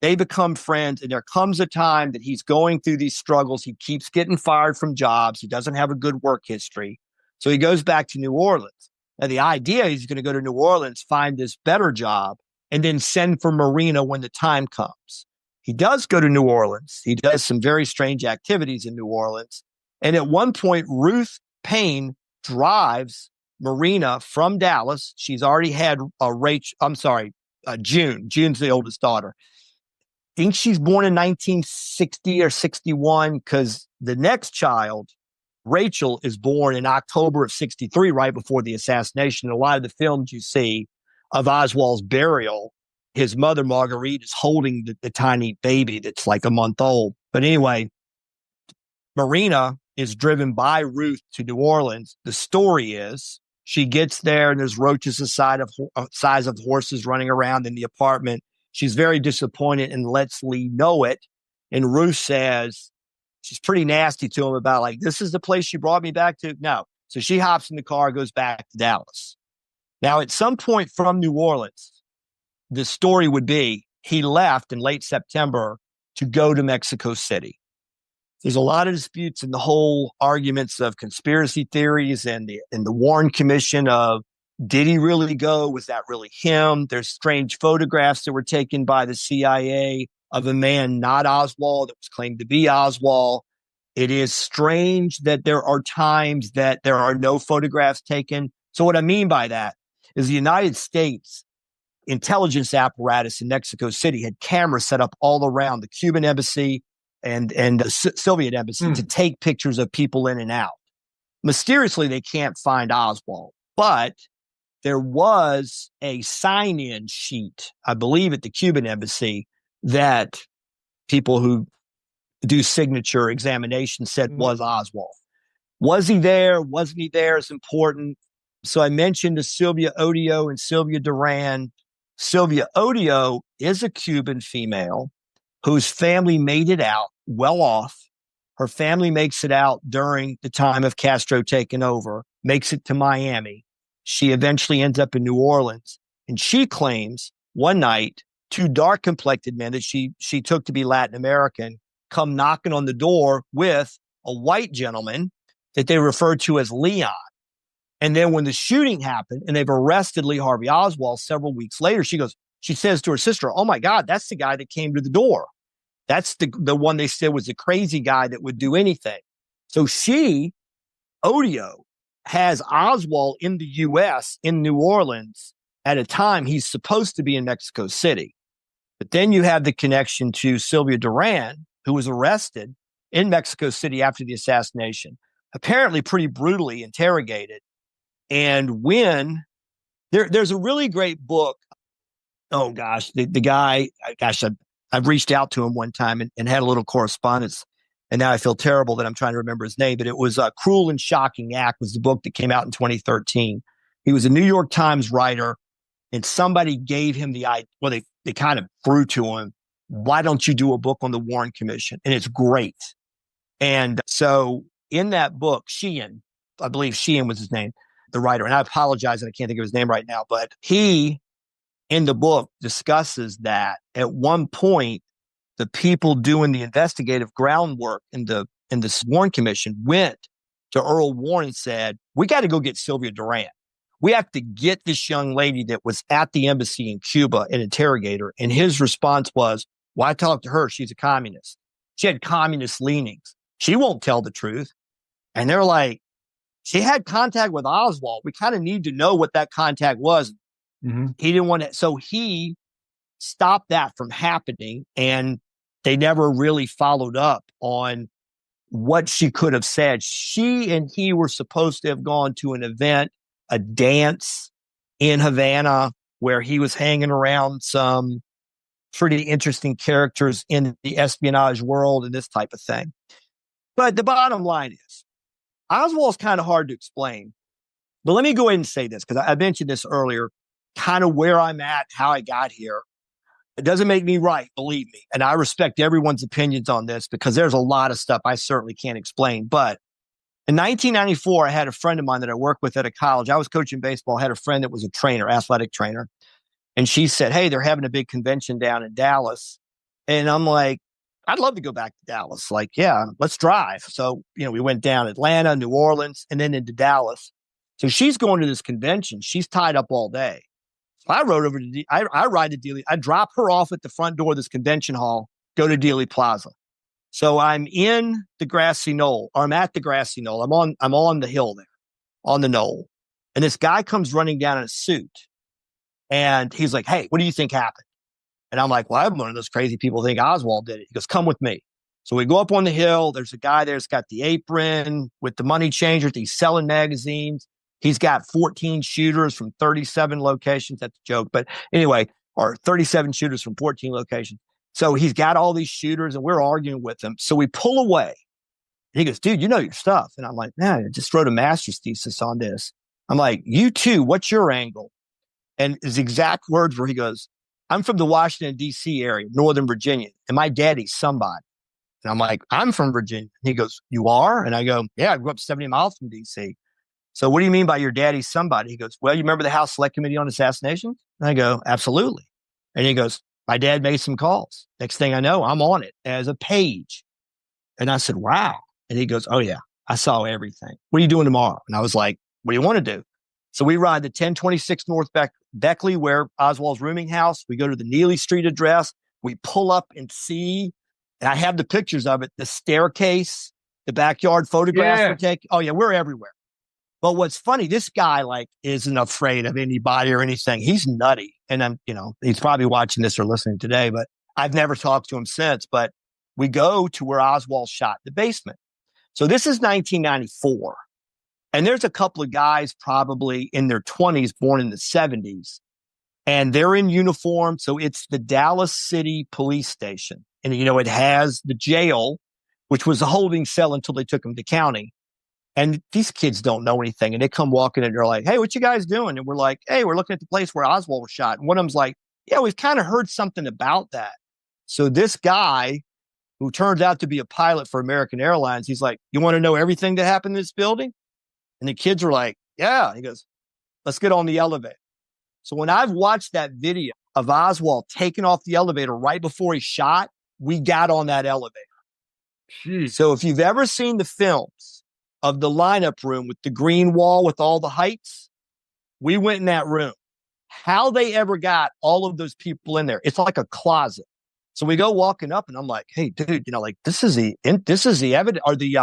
They become friends, and there comes a time that he's going through these struggles. He keeps getting fired from jobs. He doesn't have a good work history. So he goes back to New Orleans. Now, the idea is he's going to go to New Orleans, find this better job, and then send for Marina when the time comes. He does go to New Orleans. He does some very strange activities in New Orleans. And at one point, Ruth Paine drives Marina from Dallas. She's already had June. June's the oldest daughter. I think she's born in 1960 or 61, because the next child, Rachel, is born in October of 63, right before the assassination. A lot of the films you see of Oswald's burial, his mother, Marguerite, is holding the tiny baby that's like a month old. But anyway, Marina is driven by Ruth to New Orleans. The story is she gets there and there's roaches the size of horses running around in the apartment. She's very disappointed and lets Lee know it. And Ruth says, she's pretty nasty to him about, like, this is the place you brought me back to? No. So she hops in the car, goes back to Dallas. Now, at some point from New Orleans, the story would be he left in late September to go to Mexico City. There's a lot of disputes in the whole arguments of conspiracy theories and the Warren Commission of, did he really go? Was that really him? There's strange photographs that were taken by the CIA of a man not Oswald that was claimed to be Oswald. It is strange that there are times that there are no photographs taken. So what I mean by that is the United States intelligence apparatus in Mexico City had cameras set up all around the Cuban embassy and the Soviet embassy to take pictures of people in and out. Mysteriously, they can't find Oswald, but there was a sign-in sheet, I believe, at the Cuban embassy that people who do signature examinations said was Oswald. Was he there? Wasn't he there? Is important. So I mentioned Sylvia Odio and Sylvia Duran. Sylvia Odio is a Cuban female whose family made it out well off. Her family makes it out during the time of Castro taking over, makes it to Miami. She eventually ends up in New Orleans. And she claims one night, two dark-complected men that she took to be Latin American come knocking on the door with a white gentleman that they referred to as Leon. And then when the shooting happened and they've arrested Lee Harvey Oswald several weeks later, she says to her sister, oh my God, that's the guy that came to the door. That's the one they said was the crazy guy that would do anything. So Odio, has Oswald in the U.S., in New Orleans, at a time he's supposed to be in Mexico City. But then you have the connection to Sylvia Duran, who was arrested in Mexico City after the assassination, apparently pretty brutally interrogated. And when there's a really great book, oh gosh, the guy, I've reached out to him one time and had a little correspondence. And now I feel terrible that I'm trying to remember his name, but it was Cruel and Shocking Act was the book that came out in 2013. He was a New York Times writer, and somebody gave him the idea. Well, they kind of threw to him, why don't you do a book on the Warren Commission? And it's great. And so in that book, Sheehan, I believe Sheehan was his name, the writer, and I apologize that I can't think of his name right now, but he, in the book, discusses that at one point, the people doing the investigative groundwork in the Warren Commission went to Earl Warren and said, we got to go get Sylvia Duran. We have to get this young lady that was at the embassy in Cuba and interrogate her. And his response was, well, I talked to her. She's a communist. She had communist leanings. She won't tell the truth. And they're like, she had contact with Oswald. We kind of need to know what that contact was. Mm-hmm. He didn't want to. So he stopped that from happening. And they never really followed up on what she could have said. She and he were supposed to have gone to an event, a dance in Havana, where he was hanging around some pretty interesting characters in the espionage world and this type of thing. But the bottom line is, Oswald's kind of hard to explain. But let me go ahead and say this, because I mentioned this earlier. kind of where I'm at, how I got here. It doesn't make me right, believe me. And I respect everyone's opinions on this because there's a lot of stuff I certainly can't explain. But in 1994, I had a friend of mine that I worked with at a college. I was coaching baseball. I had a friend that was a trainer, athletic trainer. And she said, hey, they're having a big convention down in Dallas. And I'm like, I'd love to go back to Dallas. Like, yeah, let's drive. So, we went down Atlanta, New Orleans, and then into Dallas. So she's going to this convention. She's tied up all day. So I rode over to, I ride to Dealey. I drop her off at the front door of this convention hall, go to Dealey Plaza. So I'm in the grassy knoll, or I'm at the grassy knoll. I'm on the hill there, on the knoll. And this guy comes running down in a suit. And he's like, hey, what do you think happened? And I'm like, well, I'm one of those crazy people who think Oswald did it. He goes, come with me. So we go up on the hill. There's a guy there that's got the apron with the money changers. He's selling magazines. He's got 14 shooters from 37 locations. That's a joke. But anyway, or 37 shooters from 14 locations. So he's got all these shooters and we're arguing with him. So we pull away. And he goes, dude, you know your stuff. And I'm like, man, I just wrote a master's thesis on this. I'm like, you too, what's your angle? And his exact words were, he goes, I'm from the Washington, D.C. area, Northern Virginia, and my daddy's somebody. And I'm like, I'm from Virginia. And he goes, you are? And I go, yeah, I grew up 70 miles from D.C. So what do you mean by your daddy's somebody? He goes, well, you remember the House Select Committee on Assassination? And I go, absolutely. And he goes, my dad made some calls. Next thing I know, I'm on it as a page. And I said, wow. And he goes, oh, yeah, I saw everything. What are you doing tomorrow? And I was like, what do you want to do? So we ride the 1026 North Beckley, where Oswald's rooming house. We go to the Neely Street address. We pull up and see, and I have the pictures of it, the staircase, the backyard photographs we're taking. Oh, yeah, we're everywhere. But what's funny, this guy isn't afraid of anybody or anything. He's nutty. And he's probably watching this or listening today, but I've never talked to him since. But we go to where Oswald shot the basement. So this is 1994. And there's a couple of guys probably in their 20s, born in the 70s, and they're in uniform. So it's the Dallas City Police Station. And, it has the jail, which was a holding cell until they took them to county. And these kids don't know anything. And they come walking in and they're like, hey, what you guys doing? And we're like, hey, we're looking at the place where Oswald was shot. And one of them's like, yeah, we've kind of heard something about that. So this guy, who turns out to be a pilot for American Airlines, he's like, you want to know everything that happened in this building? And the kids were like, yeah. He goes, let's get on the elevator. So when I've watched that video of Oswald taking off the elevator right before he shot, we got on that elevator. Jeez. So if you've ever seen the films of the lineup room with the green wall with all the heights, we went in that room. How they ever got all of those people in there, it's like a closet. So we go walking up and I'm like, hey, dude, this is the evidence or the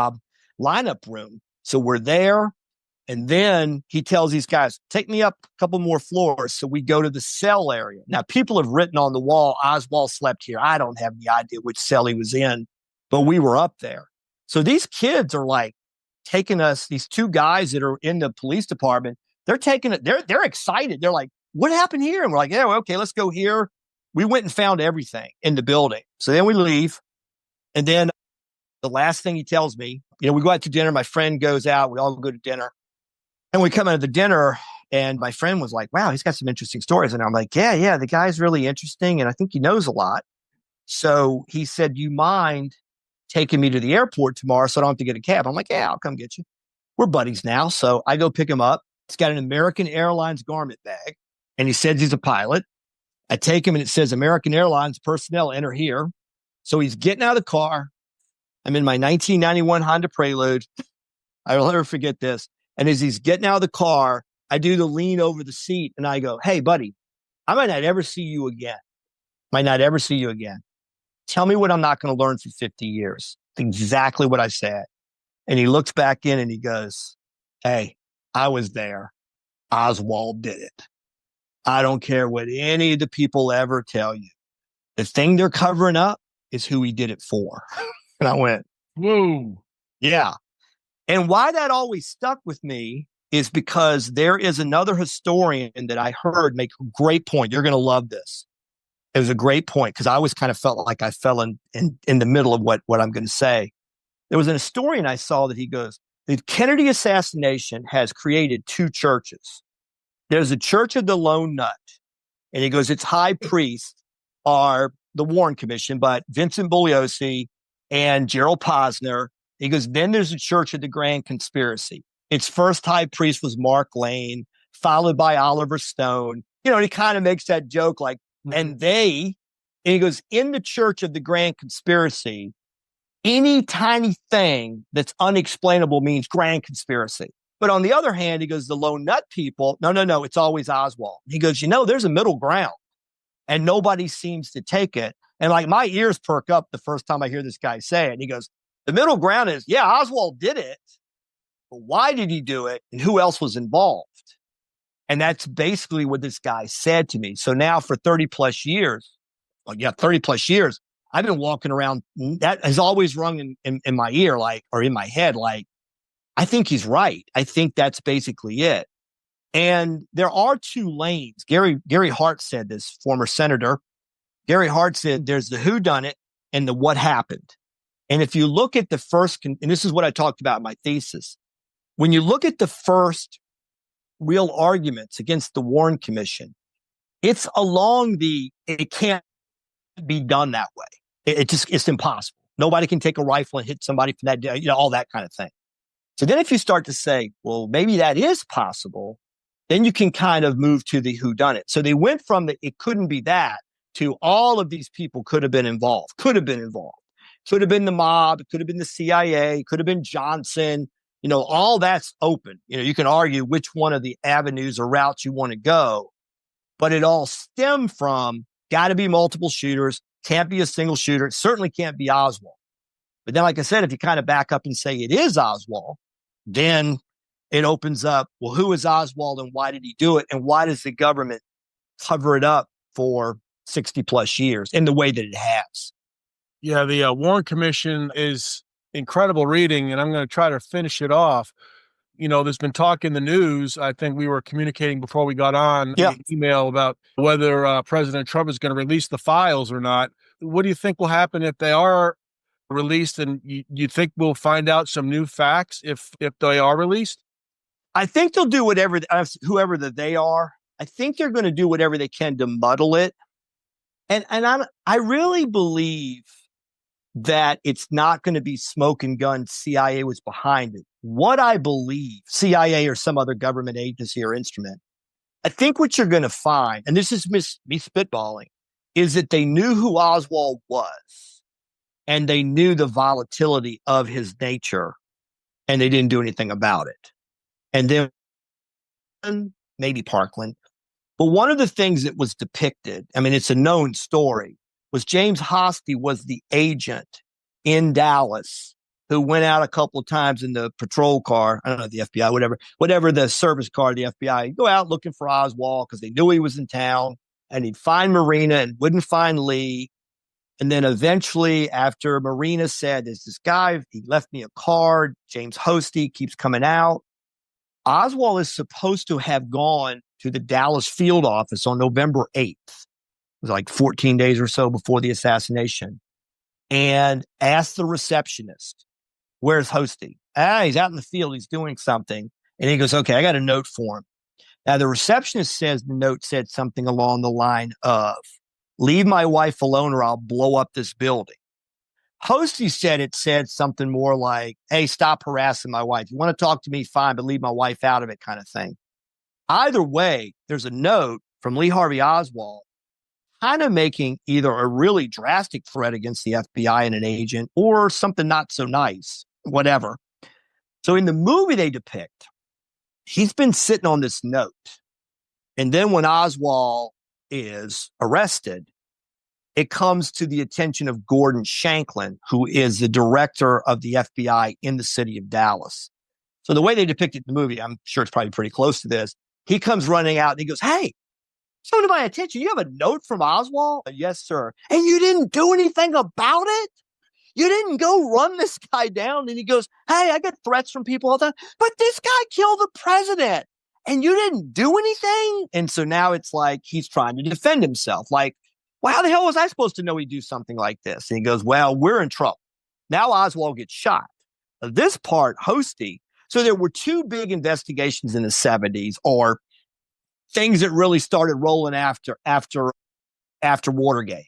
lineup room. So we're there. And then he tells these guys, take me up a couple more floors. So we go to the cell area. Now, people have written on the wall, Oswald slept here. I don't have the idea which cell he was in, but we were up there. So these kids are taking us, these two guys that are in the police department, they're taking it. They're excited. They're like, what happened here? And we're like, yeah, well, okay, let's go here. We went and found everything in the building. So then we leave. And then the last thing he tells me, we go out to dinner. My friend goes out. We all go to dinner. And we come out of the dinner and my friend was like, wow, he's got some interesting stories. And I'm like, yeah, the guy's really interesting. And I think he knows a lot. So he said, do you mind taking me to the airport tomorrow so I don't have to get a cab? I'm like, yeah, I'll come get you. We're buddies now. So I go pick him up. He's got an American Airlines garment bag. And he says he's a pilot. I take him and it says American Airlines personnel enter here. So he's getting out of the car. I'm in my 1991 Honda Prelude. I will never forget this. And as he's getting out of the car, I do the lean over the seat and I go, hey, buddy, I might not ever see you again. Tell me what I'm not going to learn for 50 years. Exactly what I said. And he looks back in and he goes, hey, I was there. Oswald did it. I don't care what any of the people ever tell you. The thing they're covering up is who he did it for. And I went, whoa. Yeah. And why that always stuck with me is because there is another historian that I heard make a great point. You're going to love this. It was a great point because I always kind of felt like I fell in the middle of what I'm going to say. There was an historian I saw that he goes, the Kennedy assassination has created two churches. There's a Church of the Lone Nut. And he goes, its high priests are the Warren Commission, but Vincent Bugliosi and Gerald Posner. He goes, then there's a Church of the Grand Conspiracy. Its first high priest was Mark Lane, followed by Oliver Stone. And he kind of makes that joke like, and he goes, in the Church of the Grand Conspiracy, any tiny thing that's unexplainable means grand conspiracy. But on the other hand, he goes, the lone nut people, no, it's always Oswald. He goes, there's a middle ground and nobody seems to take it. And like my ears perk up the first time I hear this guy say it. He goes, the middle ground is, yeah, Oswald did it. But why did he do it? And who else was involved? And that's basically what this guy said to me. So now for 30 plus years, I've been walking around. That has always rung in my ear, or in my head, like, I think he's right. I think that's basically it. And there are two lanes. Gary Hart said this, former senator. Gary Hart said there's the whodunit and the what happened. And if you look at the first, and this is what I talked about in my thesis, when you look at the first real arguments against the Warren Commission, it's along it can't be done that way. It's impossible. Nobody can take a rifle and hit somebody from that, all that kind of thing. So then if you start to say, well, maybe that is possible, then you can kind of move to the whodunit. So they went from it couldn't be that to all of these people could have been involved. Could have been the mob. It could have been the CIA. Could have been Johnson. All that's open. You can argue which one of the avenues or routes you want to go, but it all stemmed from got to be multiple shooters. Can't be a single shooter. It certainly can't be Oswald. But then, like I said, if you kind of back up and say it is Oswald, then it opens up, well, who is Oswald and why did he do it? And why does the government cover it up for 60 plus years in the way that it has? Yeah, the Warren Commission is incredible reading, and I'm going to try to finish it off. There's been talk in the news. I think we were communicating before we got on an email about whether President Trump is going to release the files or not. What do you think will happen if they are released, and you think we'll find out some new facts if they are released? I think they'll do whatever, whoever that they are. I think they're going to do whatever they can to muddle it. And I really believe that it's not going to be smoke and gun. CIA was behind it. What I believe, CIA or some other government agency or instrument, I think what you're going to find, and this is me spitballing, is that they knew who Oswald was and they knew the volatility of his nature and they didn't do anything about it. And then maybe Parkland. But one of the things that was depicted, it's a known story, was James Hosty was the agent in Dallas who went out a couple of times in the patrol car. I don't know, the FBI, whatever the service car of the FBI. He'd go out looking for Oswald because they knew he was in town, and he'd find Marina and wouldn't find Lee. And then eventually, after Marina said, there's this guy, he left me a card, James Hosty keeps coming out. Oswald is supposed to have gone to the Dallas field office on November 8th. It was like 14 days or so before the assassination, and asked the receptionist, where's Hosty? He's out in the field. He's doing something. And he goes, okay, I got a note for him. Now, the receptionist says the note said something along the line of, leave my wife alone or I'll blow up this building. Hosty said it said something more like, hey, stop harassing my wife. You want to talk to me, fine, but leave my wife out of it, kind of thing. Either way, there's a note from Lee Harvey Oswald kind of making either a really drastic threat against the FBI and an agent or something not so nice, whatever. So in the movie they depict, he's been sitting on this note. And then when Oswald is arrested, it comes to the attention of Gordon Shanklin, who is the director of the FBI in the city of Dallas. So the way they depict it in the movie, I'm sure it's probably pretty close to this. He comes running out and he goes, hey, so to my attention, you have a note from Oswald? Yes, sir. And you didn't do anything about it? You didn't go run this guy down? And he goes, hey, I get threats from people all the time, but this guy killed the president and you didn't do anything? And so now it's like he's trying to defend himself. Like, well, how the hell was I supposed to know he'd do something like this? And he goes, well, we're in trouble. Now Oswald gets shot. This part, Hosty. So there were two big investigations in the 70s, or things that really started rolling after Watergate.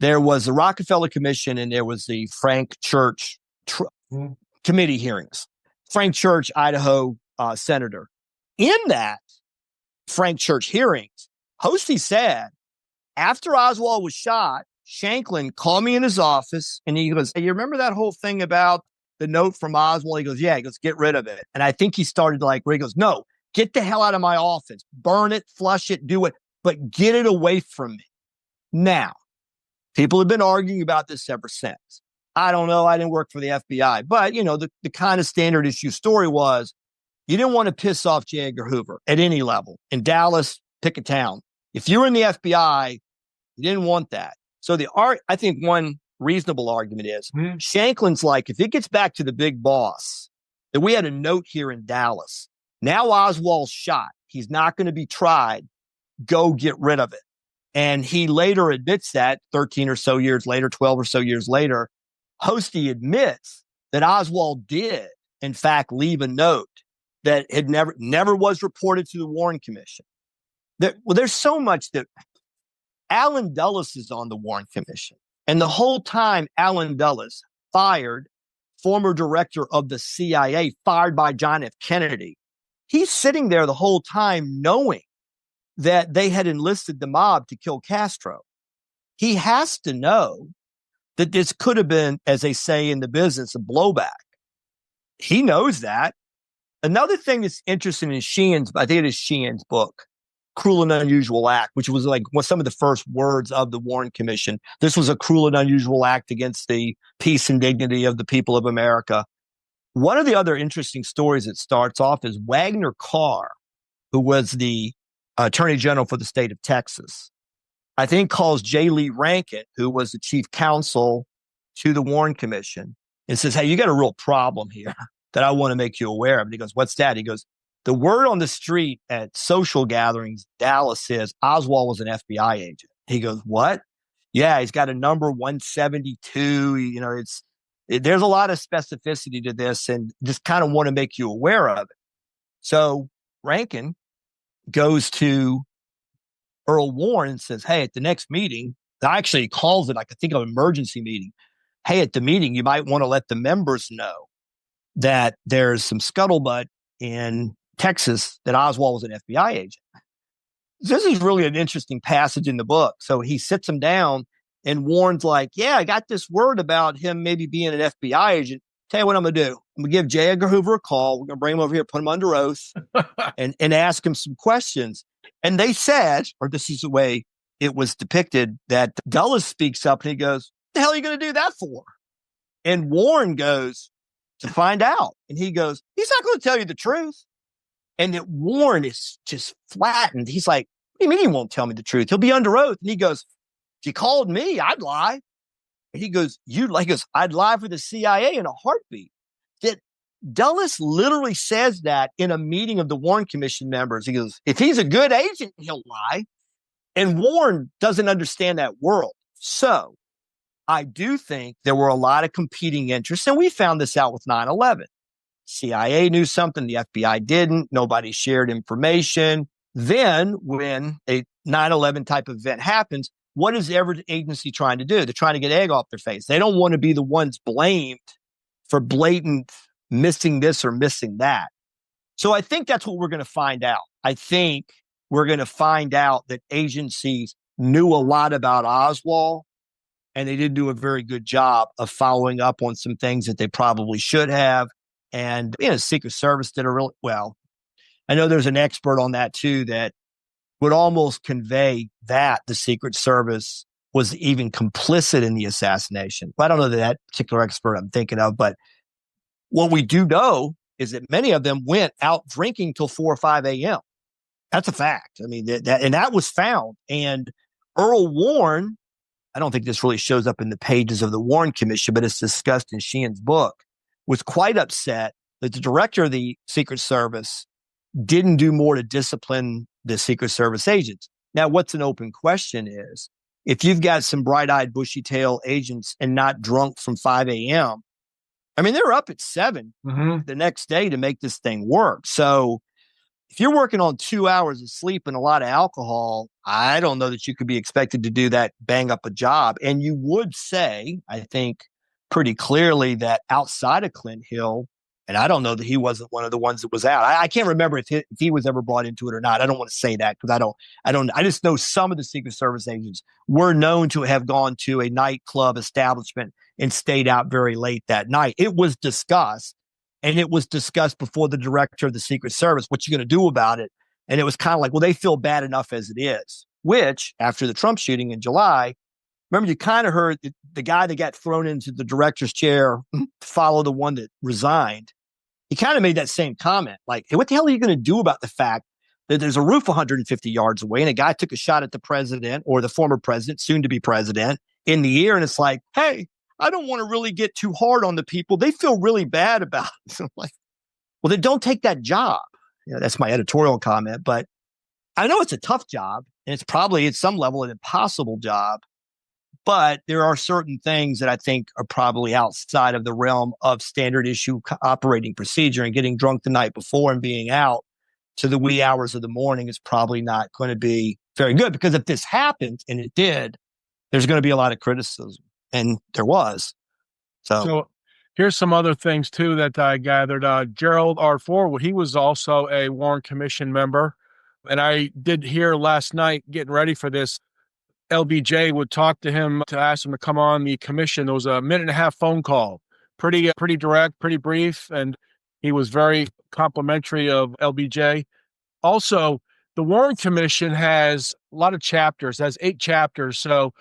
There was the Rockefeller Commission and there was the Frank Church committee hearings. Frank Church, Idaho senator. In that Frank Church hearings, Hosty said, after Oswald was shot, Shanklin called me in his office and he goes, hey, you remember that whole thing about the note from Oswald? He goes, yeah. He goes, get rid of it. And I think he started he goes, no, get the hell out of my office. Burn it, flush it, do it, but get it away from me. Now, people have been arguing about this ever since. I don't know. I didn't work for the FBI. But, the kind of standard issue story was you didn't want to piss off J. Edgar Hoover at any level. In Dallas, pick a town. If you were in the FBI, you didn't want that. So I think one reasonable argument is Shanklin's like, if it gets back to the big boss, that we had a note here in Dallas. Now Oswald's shot. He's not going to be tried. Go get rid of it. And he later admits that 13 or so years later, 12 or so years later, Hosty admits that Oswald did, in fact, leave a note that had never was reported to the Warren Commission. There's so much that Allen Dulles is on the Warren Commission. And the whole time, Allen Dulles, fired, former director of the CIA, fired by John F. Kennedy. He's sitting there the whole time knowing that they had enlisted the mob to kill Castro. He has to know that this could have been, as they say in the business, a blowback. He knows that. Another thing that's interesting in I think it is Sheehan's book, Cruel and Unusual Act, which was some of the first words of the Warren Commission. This was a cruel and unusual act against the peace and dignity of the people of America. One of the other interesting stories that starts off is Wagner Carr, who was the Attorney General for the state of Texas, I think calls J. Lee Rankin, who was the chief counsel to the Warren Commission, and says, hey, you got a real problem here that I want to make you aware of. And he goes, what's that? He goes, the word on the street at social gatherings, Dallas, is Oswald was an FBI agent. He goes, what? Yeah, he's got a number 172. There's a lot of specificity to this and just kind of want to make you aware of it. So Rankin goes to Earl Warren and says, hey, at the next meeting, actually calls it, I think, an emergency meeting. Hey, at the meeting, you might want to let the members know that there's some scuttlebutt in Texas that Oswald was an FBI agent. This is really an interesting passage in the book. So he sits him down and Warren's like, yeah, I got this word about him maybe being an FBI agent. Tell you what I'm going to do. I'm going to give J. Edgar Hoover a call. We're going to bring him over here, put him under oath and ask him some questions. And they said, or this is the way it was depicted, that Dulles speaks up and he goes, what the hell are you going to do that for? And Warren goes, to find out. And he goes, he's not going to tell you the truth. And that Warren is just flattened. He's like, what do you mean he won't tell me the truth? He'll be under oath. And he goes, if you called me, I'd lie. And he goes, I'd lie for the CIA in a heartbeat. That Dulles literally says that in a meeting of the Warren Commission members. He goes, if he's a good agent, he'll lie. And Warren doesn't understand that world. So I do think there were a lot of competing interests. And we found this out with 9/11. CIA knew something, the FBI didn't. Nobody shared information. Then when a 9/11 type of event happens, what is every agency trying to do? They're trying to get egg off their face. They don't want to be the ones blamed for blatant missing this or missing that. So I think that's what we're going to find out. I think we're going to find out that agencies knew a lot about Oswald and they didn't do a very good job of following up on some things that they probably should have. And Secret Service did a really well. I know there's an expert on that too that would almost convey that the Secret Service was even complicit in the assassination. I don't know that particular expert I'm thinking of, but what we do know is that many of them went out drinking till 4 or 5 a.m. That's a fact. I mean, that was found. And Earl Warren, I don't think this really shows up in the pages of the Warren Commission, but it's discussed in Sheehan's book, was quite upset that the director of the Secret Service didn't do more to discipline the Secret Service agents. Now, what's an open question is, if you've got some bright-eyed, bushy-tailed agents and not drunk from 5 a.m., I mean, they're up at 7 the next day to make this thing work. So, if you're working on 2 hours of sleep and a lot of alcohol, I don't know that you could be expected to do that, bang up a job. And you would say, I think pretty clearly, that outside of Clint Hill, and I don't know that he wasn't one of the ones that was out. I can't remember if he was ever brought into it or not. I don't want to say that because I just know some of the Secret Service agents were known to have gone to a nightclub establishment and stayed out very late that night. It was discussed. And it was discussed before the director of the Secret Service, what you're going to do about it. And it was kind of like, well, they feel bad enough as it is, which after the Trump shooting in July, remember, you kind of heard the guy that got thrown into the director's chair to follow the one that resigned. He kind of made that same comment, like, hey, what the hell are you going to do about the fact that there's a roof 150 yards away and a guy took a shot at the president or the former president, soon to be president, in the ear. And it's like, hey, I don't want to really get too hard on the people. They feel really bad about it. So I'm like, well, then don't take that job. That's my editorial comment. But I know it's a tough job, and it's probably at some level an impossible job. But there are certain things that I think are probably outside of the realm of standard issue operating procedure, and getting drunk the night before and being out to the wee hours of the morning is probably not going to be very good, because if this happened, and it did, there's going to be a lot of criticism. And there was. So here's some other things, too, that I gathered. Gerald R. Ford, he was also a Warren Commission member. And I did hear last night, getting ready for this, LBJ would talk to him to ask him to come on the commission. There was a 1.5-minute phone call, pretty direct, pretty brief. And he was very complimentary of LBJ. Also, the Warren Commission has a lot of chapters, has 8 chapters. So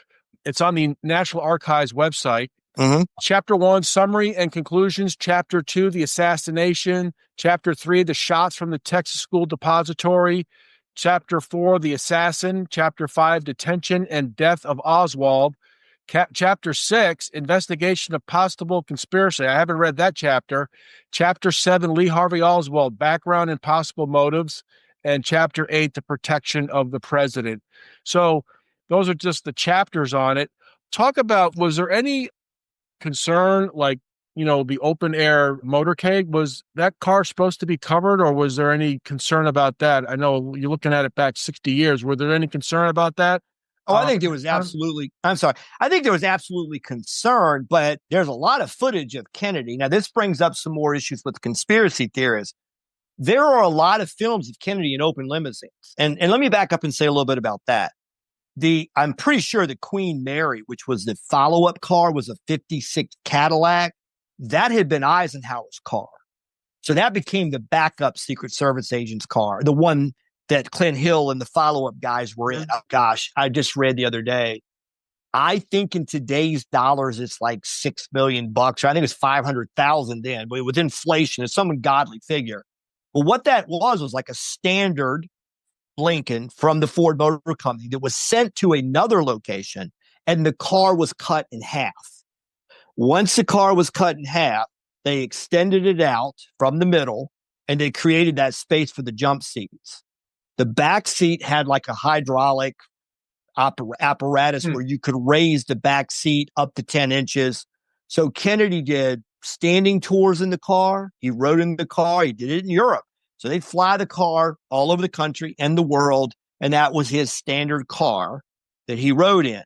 it's on the National Archives website. Mm-hmm. Chapter 1, summary and conclusions. Chapter 2, the assassination. Chapter 3, the shots from the Texas School Depository. Chapter 4, the assassin. Chapter 5, detention and death of Oswald. Chapter 6, investigation of possible conspiracy. I haven't read that chapter. Chapter 7, Lee Harvey Oswald, background and possible motives. And Chapter 8, the protection of the president. So those are just the chapters on it. Talk about, was there any concern, like, the open air motorcade? Was that car supposed to be covered, or was there any concern about that? I know you're looking at it back 60 years. Were there any concern about that? Oh, I think there was absolutely, I think there was absolutely concern, but there's a lot of footage of Kennedy. Now, this brings up some more issues with conspiracy theorists. There are a lot of films of Kennedy in open limousines. And let me back up and say a little bit about that. I'm pretty sure the Queen Mary, which was the follow-up car, was a 56 Cadillac. That had been Eisenhower's car. So that became the backup Secret Service agent's car, the one that Clint Hill and the follow-up guys were in. Oh, gosh, I just read the other day. I think in today's dollars, it's like $6 million. Or I think it's 500,000 then, but with inflation, it's some ungodly figure. But what that was like a standard Lincoln from the Ford Motor Company that was sent to another location, and the car was cut in half. Once the car was cut in half, they extended it out from the middle, and they created that space for the jump seats. The back seat had like a hydraulic apparatus where you could raise the back seat up to 10 inches. So Kennedy did standing tours in the car. He rode in the car. He did it in Europe. So they'd fly the car all over the country and the world, and that was his standard car that he rode in.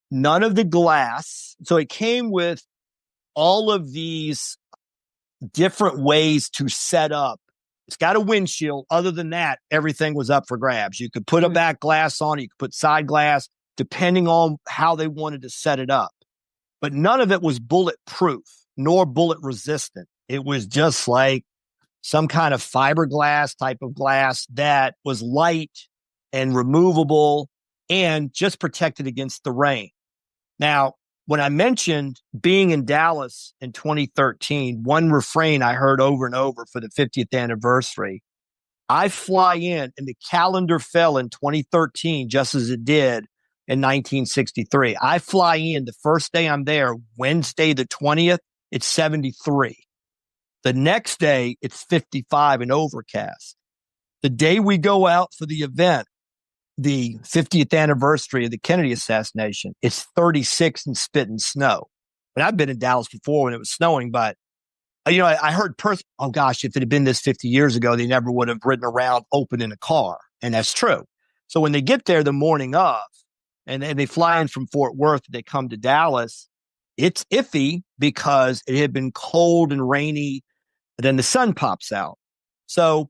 None of the glass. So it came with all of these different ways to set up. It's got a windshield. Other than that, everything was up for grabs. You could put a back glass on, you could put side glass, depending on how they wanted to set it up. But none of it was bulletproof nor bullet resistant. It was just like some kind of fiberglass type of glass that was light and removable and just protected against the rain. Now, when I mentioned being in Dallas in 2013, one refrain I heard over and over for the 50th anniversary, I fly in and the calendar fell in 2013, just as it did in 1963. I fly in the first day I'm there, Wednesday the 20th, it's 73. The next day, it's 55 and overcast. The day we go out for the event, the 50th anniversary of the Kennedy assassination, it's 36 and spit and snow. And I've been in Dallas before when it was snowing, but I heard, oh gosh, if it had been this 50 years ago, they never would have ridden around open in a car. And that's true. So when they get there the morning of, and they fly in from Fort Worth, they come to Dallas, it's iffy because it had been cold and rainy, and then the sun pops out. So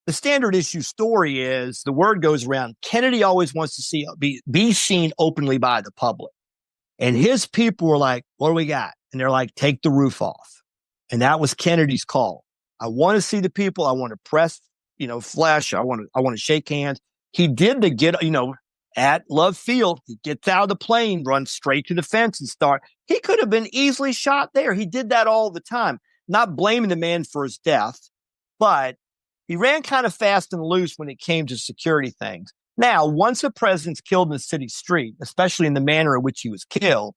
the standard issue story is the word goes around. Kennedy always wants to be seen openly by the public. And his people were like, what do we got? And they're like, take the roof off. And that was Kennedy's call. I want to see the people. I want to press, flesh. I want to shake hands. He did at Love Field, he gets out of the plane, runs straight to the fence and start. He could have been easily shot there. He did that all the time. Not blaming the man for his death, but he ran kind of fast and loose when it came to security things. Now, once a president's killed in the city street, especially in the manner in which he was killed,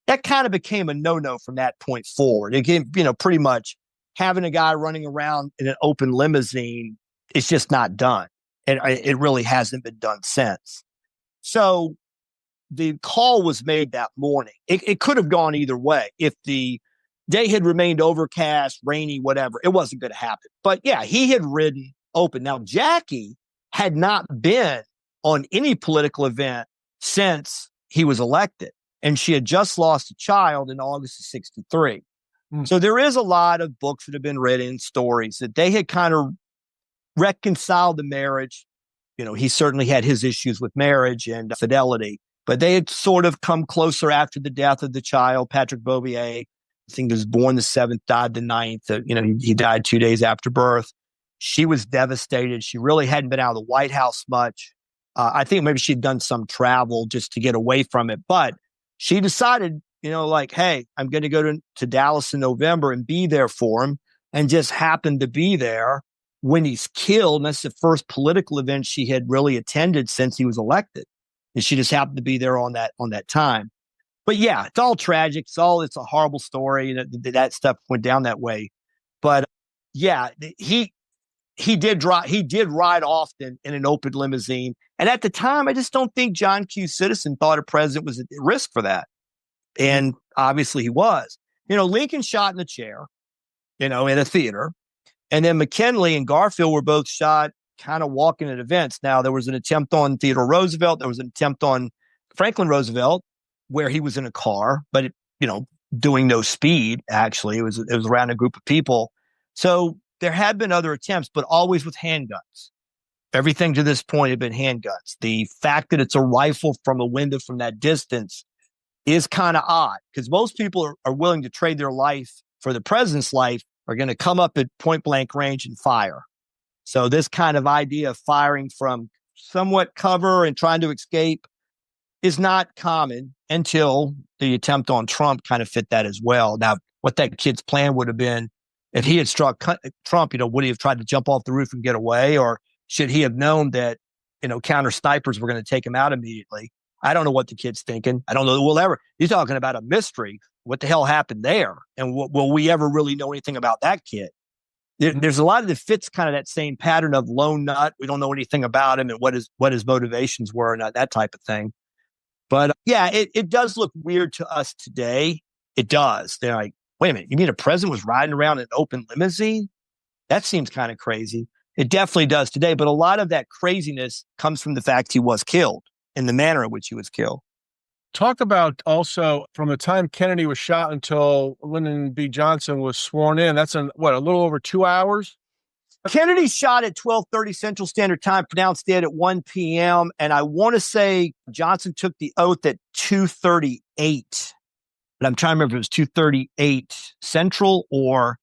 that kind of became a no-no from that point forward. Again, pretty much having a guy running around in an open limousine is just not done. And it really hasn't been done since. So the call was made that morning. It could have gone either way. If the day had remained overcast, rainy, whatever, it wasn't going to happen. But yeah, he had ridden open. Now, Jackie had not been on any political event since he was elected. And she had just lost a child in August of 1963. So there is a lot of books that have been written, stories that they had kind of reconciled the marriage. He certainly had his issues with marriage and fidelity, but they had sort of come closer after the death of the child, Patrick Bouvier. I think he was born the 7th, died the 9th. He died 2 days after birth. She was devastated. She really hadn't been out of the White House much. I think maybe she'd done some travel just to get away from it, but she decided, hey, I'm going to go to Dallas in November and be there for him, and just happened to be there when he's killed. And that's the first political event she had really attended since he was elected. And she just happened to be there on that time. But yeah, it's all tragic. It's a horrible story. That stuff went down that way. But yeah, he did ride often in an open limousine. And at the time, I just don't think John Q. Citizen thought a president was at risk for that. And obviously he was. Lincoln shot in the chair, in a theater. And then McKinley and Garfield were both shot kind of walking at events. Now, there was an attempt on Theodore Roosevelt. There was an attempt on Franklin Roosevelt where he was in a car, but, doing no speed, actually. It was around a group of people. So there had been other attempts, but always with handguns. Everything to this point had been handguns. The fact that it's a rifle from a window from that distance is kind of odd, because most people are willing to trade their life for the president's life, are going to come up at point blank range and fire. So this kind of idea of firing from somewhat cover and trying to escape is not common until the attempt on Trump kind of fit that as well. Now, what that kid's plan would have been, if he had struck Trump, would he have tried to jump off the roof and get away? Or should he have known that, counter snipers were going to take him out immediately? I don't know what the kid's thinking. I don't know that we'll ever. You're talking about a mystery. What the hell happened there? And will we ever really know anything about that kid? There's a lot that fits kind of that same pattern of lone nut. We don't know anything about him and what his motivations were and that type of thing. But yeah, it does look weird to us today. It does. They're like, wait a minute, you mean a president was riding around in an open limousine? That seems kind of crazy. It definitely does today. But a lot of that craziness comes from the fact he was killed in the manner in which he was killed. Talk about also from the time Kennedy was shot until Lyndon B. Johnson was sworn in. That's a little over 2 hours? Kennedy shot at 12:30 Central Standard Time, pronounced dead at 1 p.m. And I want to say Johnson took the oath at 2:38. But I'm trying to remember if it was 2:38 Central or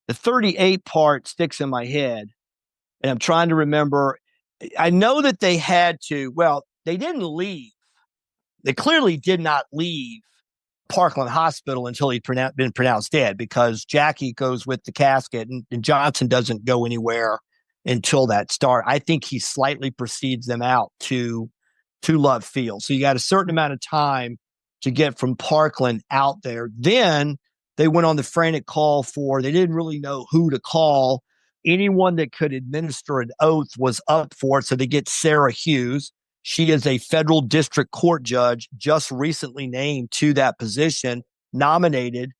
the 38 part sticks in my head. And I'm trying to remember. I know that they had to, they didn't leave. They clearly did not leave Parkland Hospital until he'd been pronounced dead, because Jackie goes with the casket and Johnson doesn't go anywhere until that start. I think he slightly precedes them out to Love Field. So you got a certain amount of time to get from Parkland out there. Then they went on the frantic call they didn't really know who to call. Anyone that could administer an oath was up for it. So they get Sarah Hughes. She is a federal district court judge just recently named to that position, nominated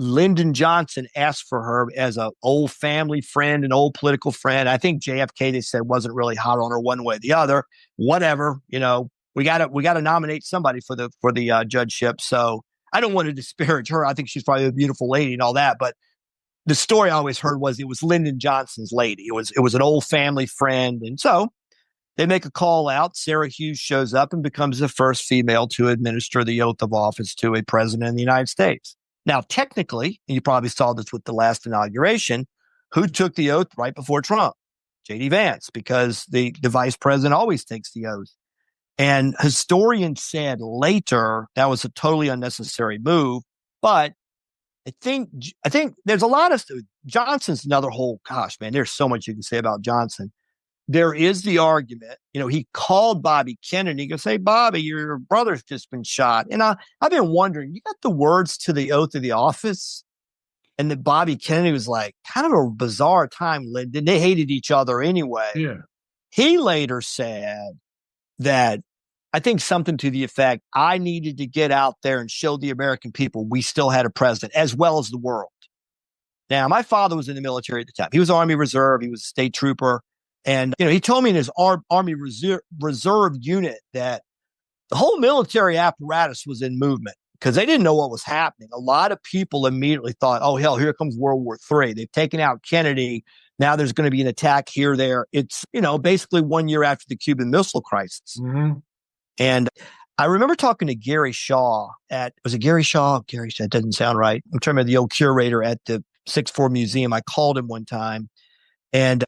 Lyndon Johnson asked for her as an old family friend, an old political friend. I think JFK, they said, wasn't really hot on her one way or the other. Whatever, we gotta nominate somebody for the judgeship. So I don't want to disparage her. I think she's probably a beautiful lady and all that. But the story I always heard was it was Lyndon Johnson's lady. It was an old family friend, and so they make a call out. Sarah Hughes shows up and becomes the first female to administer the oath of office to a president of the United States. Now, technically, and you probably saw this with the last inauguration, who took the oath right before Trump? J.D. Vance, because the vice president always takes the oath. And historians said later that was a totally unnecessary move. But I think there's a lot of Johnson's another whole, gosh, man, there's so much you can say about Johnson. There is the argument, he called Bobby Kennedy. He goes, "Hey, Bobby, your brother's just been shot." And I've been wondering, you got the words to the oath of the office? And that Bobby Kennedy was like, kind of a bizarre time, Lyndon. They hated each other anyway. Yeah. He later said that, I think something to the effect, I needed to get out there and show the American people we still had a president as well as the world. Now, my father was in the military at the time. He was Army Reserve. He was a state trooper. And, he told me in his Army Reserve unit that the whole military apparatus was in movement because they didn't know what was happening. A lot of people immediately thought, oh, hell, here comes World War III. They've taken out Kennedy. Now there's going to be an attack here, there. It's, basically 1 year after the Cuban Missile Crisis. Mm-hmm. And I remember talking to Gary Shaw was it Gary Shaw? Gary Shaw, that doesn't sound right. I'm talking about the old curator at the 6th Museum. I called him one time and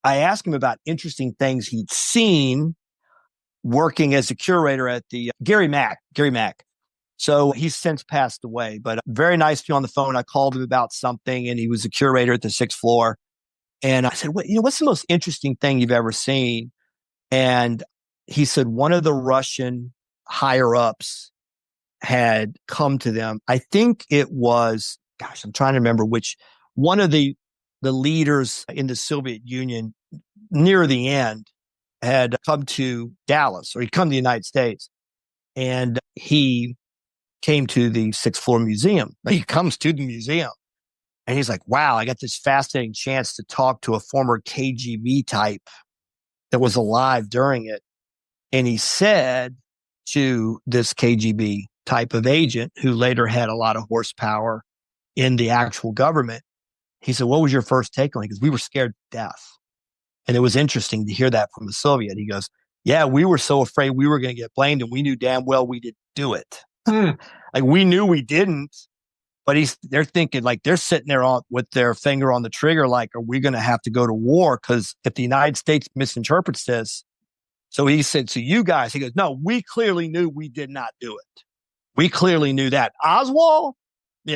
I asked him about interesting things he'd seen working as a curator at the Gary Mack. So he's since passed away, but very nice to be on the phone. I called him about something and he was a curator at the 6th floor. And I said, what's the most interesting thing you've ever seen? And he said, one of the Russian higher ups had come to them. I think it was, I'm trying to remember which one of the leaders in the Soviet Union near the end had come to Dallas, or he'd come to the United States, and he came to the 6th Museum. He comes to the museum and he's like, wow, I got this fascinating chance to talk to a former KGB type that was alive during it. And he said to this KGB type of agent who later had a lot of horsepower in the actual government, he said, what was your first take on it? Because we were scared to death. And it was interesting to hear that from the Soviet. He goes, yeah, we were so afraid we were going to get blamed and we knew damn well we didn't do it. Like we knew we didn't, but they're thinking like they're sitting there with their finger on the trigger. Like, are we going to have to go to war? Because if the United States misinterprets this. So he said, so you guys, he goes, no, we clearly knew we did not do it. We clearly knew that. Oswald,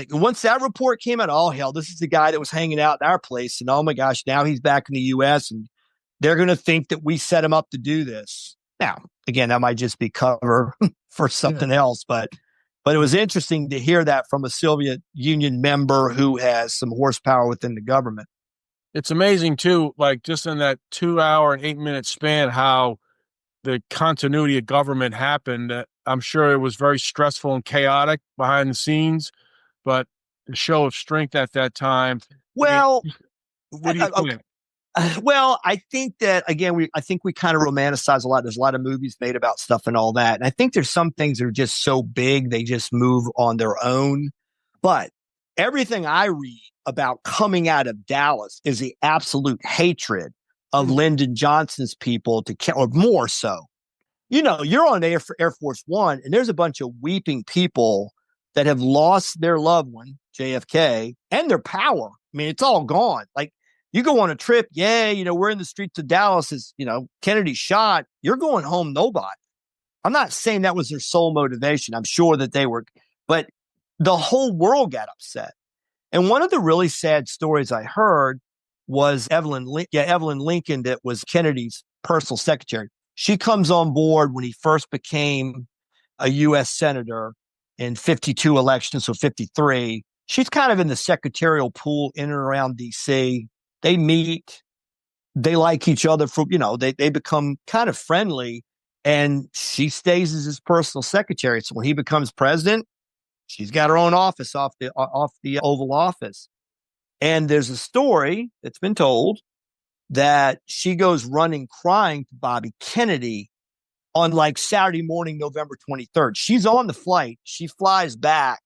once that report came out, oh, hell, this is the guy that was hanging out in our place. And oh, my gosh, now he's back in the U.S. and they're going to think that we set him up to do this. Now, again, that might just be cover for something else. But it was interesting to hear that from a Soviet Union member who has some horsepower within the government. It's amazing, too, like just in that 2 hour and 8 minute span, how the continuity of government happened. I'm sure it was very stressful and chaotic behind the scenes, but the show of strength at that time. Well, what do you think? Well, I think that, again, we kind of romanticize a lot. There's a lot of movies made about stuff and all that. And I think there's some things that are just so big, they just move on their own. But everything I read about coming out of Dallas is the absolute hatred of Lyndon Johnson's people or more so. You're on Air Force One and there's a bunch of weeping people that have lost their loved one, JFK, and their power. I mean, it's all gone. Like, you go on a trip, we're in the streets of Dallas as, Kennedy shot. You're going home nobody. I'm not saying that was their sole motivation. I'm sure that they were, but the whole world got upset. And one of the really sad stories I heard was Evelyn Lincoln, that was Kennedy's personal secretary. She comes on board when he first became a U.S. senator in 52 elections, so 53. She's kind of in the secretarial pool in and around D.C. They meet, they like each other they become kind of friendly, and she stays as his personal secretary. So when he becomes president, She's got her own office off the Oval Office. And there's a story that's been told that she goes running crying to Bobby Kennedy on like Saturday morning, November 23rd. She's on the flight. She flies back.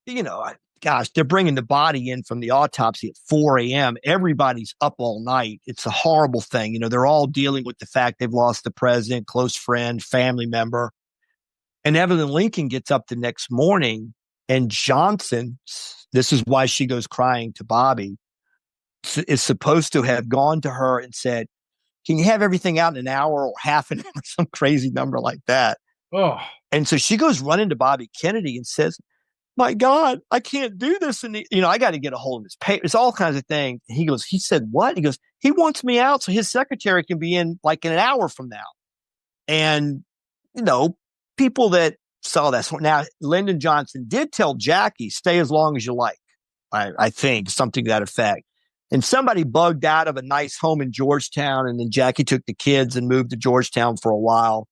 You know, gosh, they're bringing the body in from the autopsy at 4 a.m. Everybody's up all night. It's a horrible thing. You know, they're all dealing with the fact they've lost the president, close friend, family member. And Evelyn Lincoln gets up the next morning, and Johnson, this is why she goes crying to Bobby, is supposed to have gone to her and said, can you have everything out in an hour or half an hour, some crazy number like that? Oh. And so she goes running to Bobby Kennedy and says, my God, I can't do this. And, I got to get a hold of his paper. It's all kinds of things. He said, what? He goes, he wants me out so his secretary can be in like in an hour from now. And, people that saw that. Now, Lyndon Johnson did tell Jackie, stay as long as you like, I think, something to that effect. And somebody bugged out of a nice home in Georgetown, and then Jackie took the kids and moved to Georgetown for a while.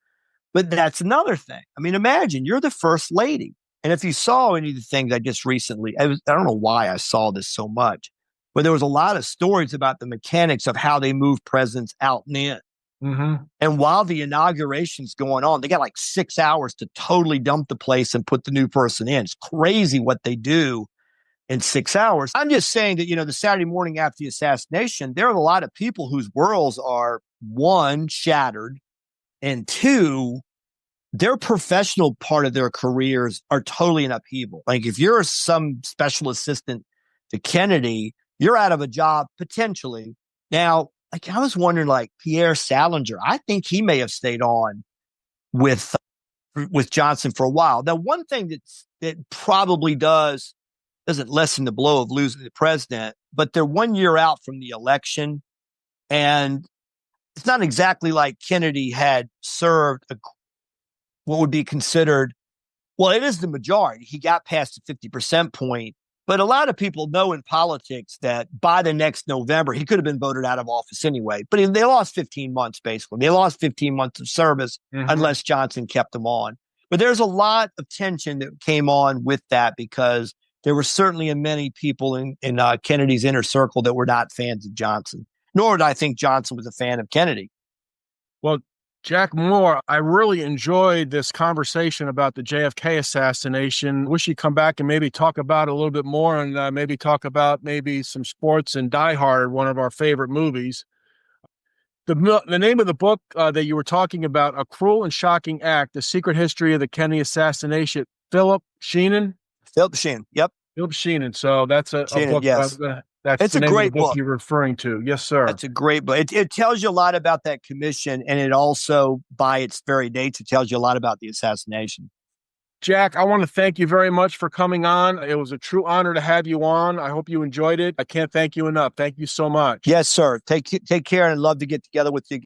But that's another thing. I mean, imagine you're the first lady. And if you saw any of the things I just recently, I don't know why I saw this so much, but there was a lot of stories about the mechanics of how they move presidents out and in. Mm-hmm. And while the inauguration's going on, they got like 6 hours to totally dump the place and put the new person in. It's crazy what they do in 6 hours. I'm just saying that, the Saturday morning after the assassination, there are a lot of people whose worlds are, one, shattered, and two, their professional part of their careers are totally in upheaval. Like if you're some special assistant to Kennedy, you're out of a job potentially. Now, like I was wondering, like Pierre Salinger, I think he may have stayed on with Johnson for a while. Now, one thing that probably doesn't lessen the blow of losing the president, but they're 1 year out from the election, and it's not exactly like Kennedy had served what would be considered, well, it is the majority. He got past the 50% point, but a lot of people know in politics that by the next November, he could have been voted out of office anyway, but they lost 15 months, basically. They lost 15 months of service unless Johnson kept them on. But there's a lot of tension that came on with that because there were certainly many people in Kennedy's inner circle that were not fans of Johnson, nor did I think Johnson was a fan of Kennedy. Well, Jack Moore, I really enjoyed this conversation about the JFK assassination. Wish you'd come back and maybe talk about it a little bit more, and maybe talk about maybe some sports and Die Hard, one of our favorite movies. The name of the book that you were talking about, A Cruel and Shocking Act, The Secret History of the Kennedy Assassination, Philip Sheenan? Philip Sheenan, yep. Philip Sheenan. So that's a book. Yes. It's a great book you're referring to. Yes, sir. That's a great book. It tells you a lot about that commission, and it also, by its very dates, it tells you a lot about the assassination. Jack, I want to thank you very much for coming on. It was a true honor to have you on. I hope you enjoyed it. I can't thank you enough. Thank you so much. Yes, sir. Take care, and I'd love to get together with you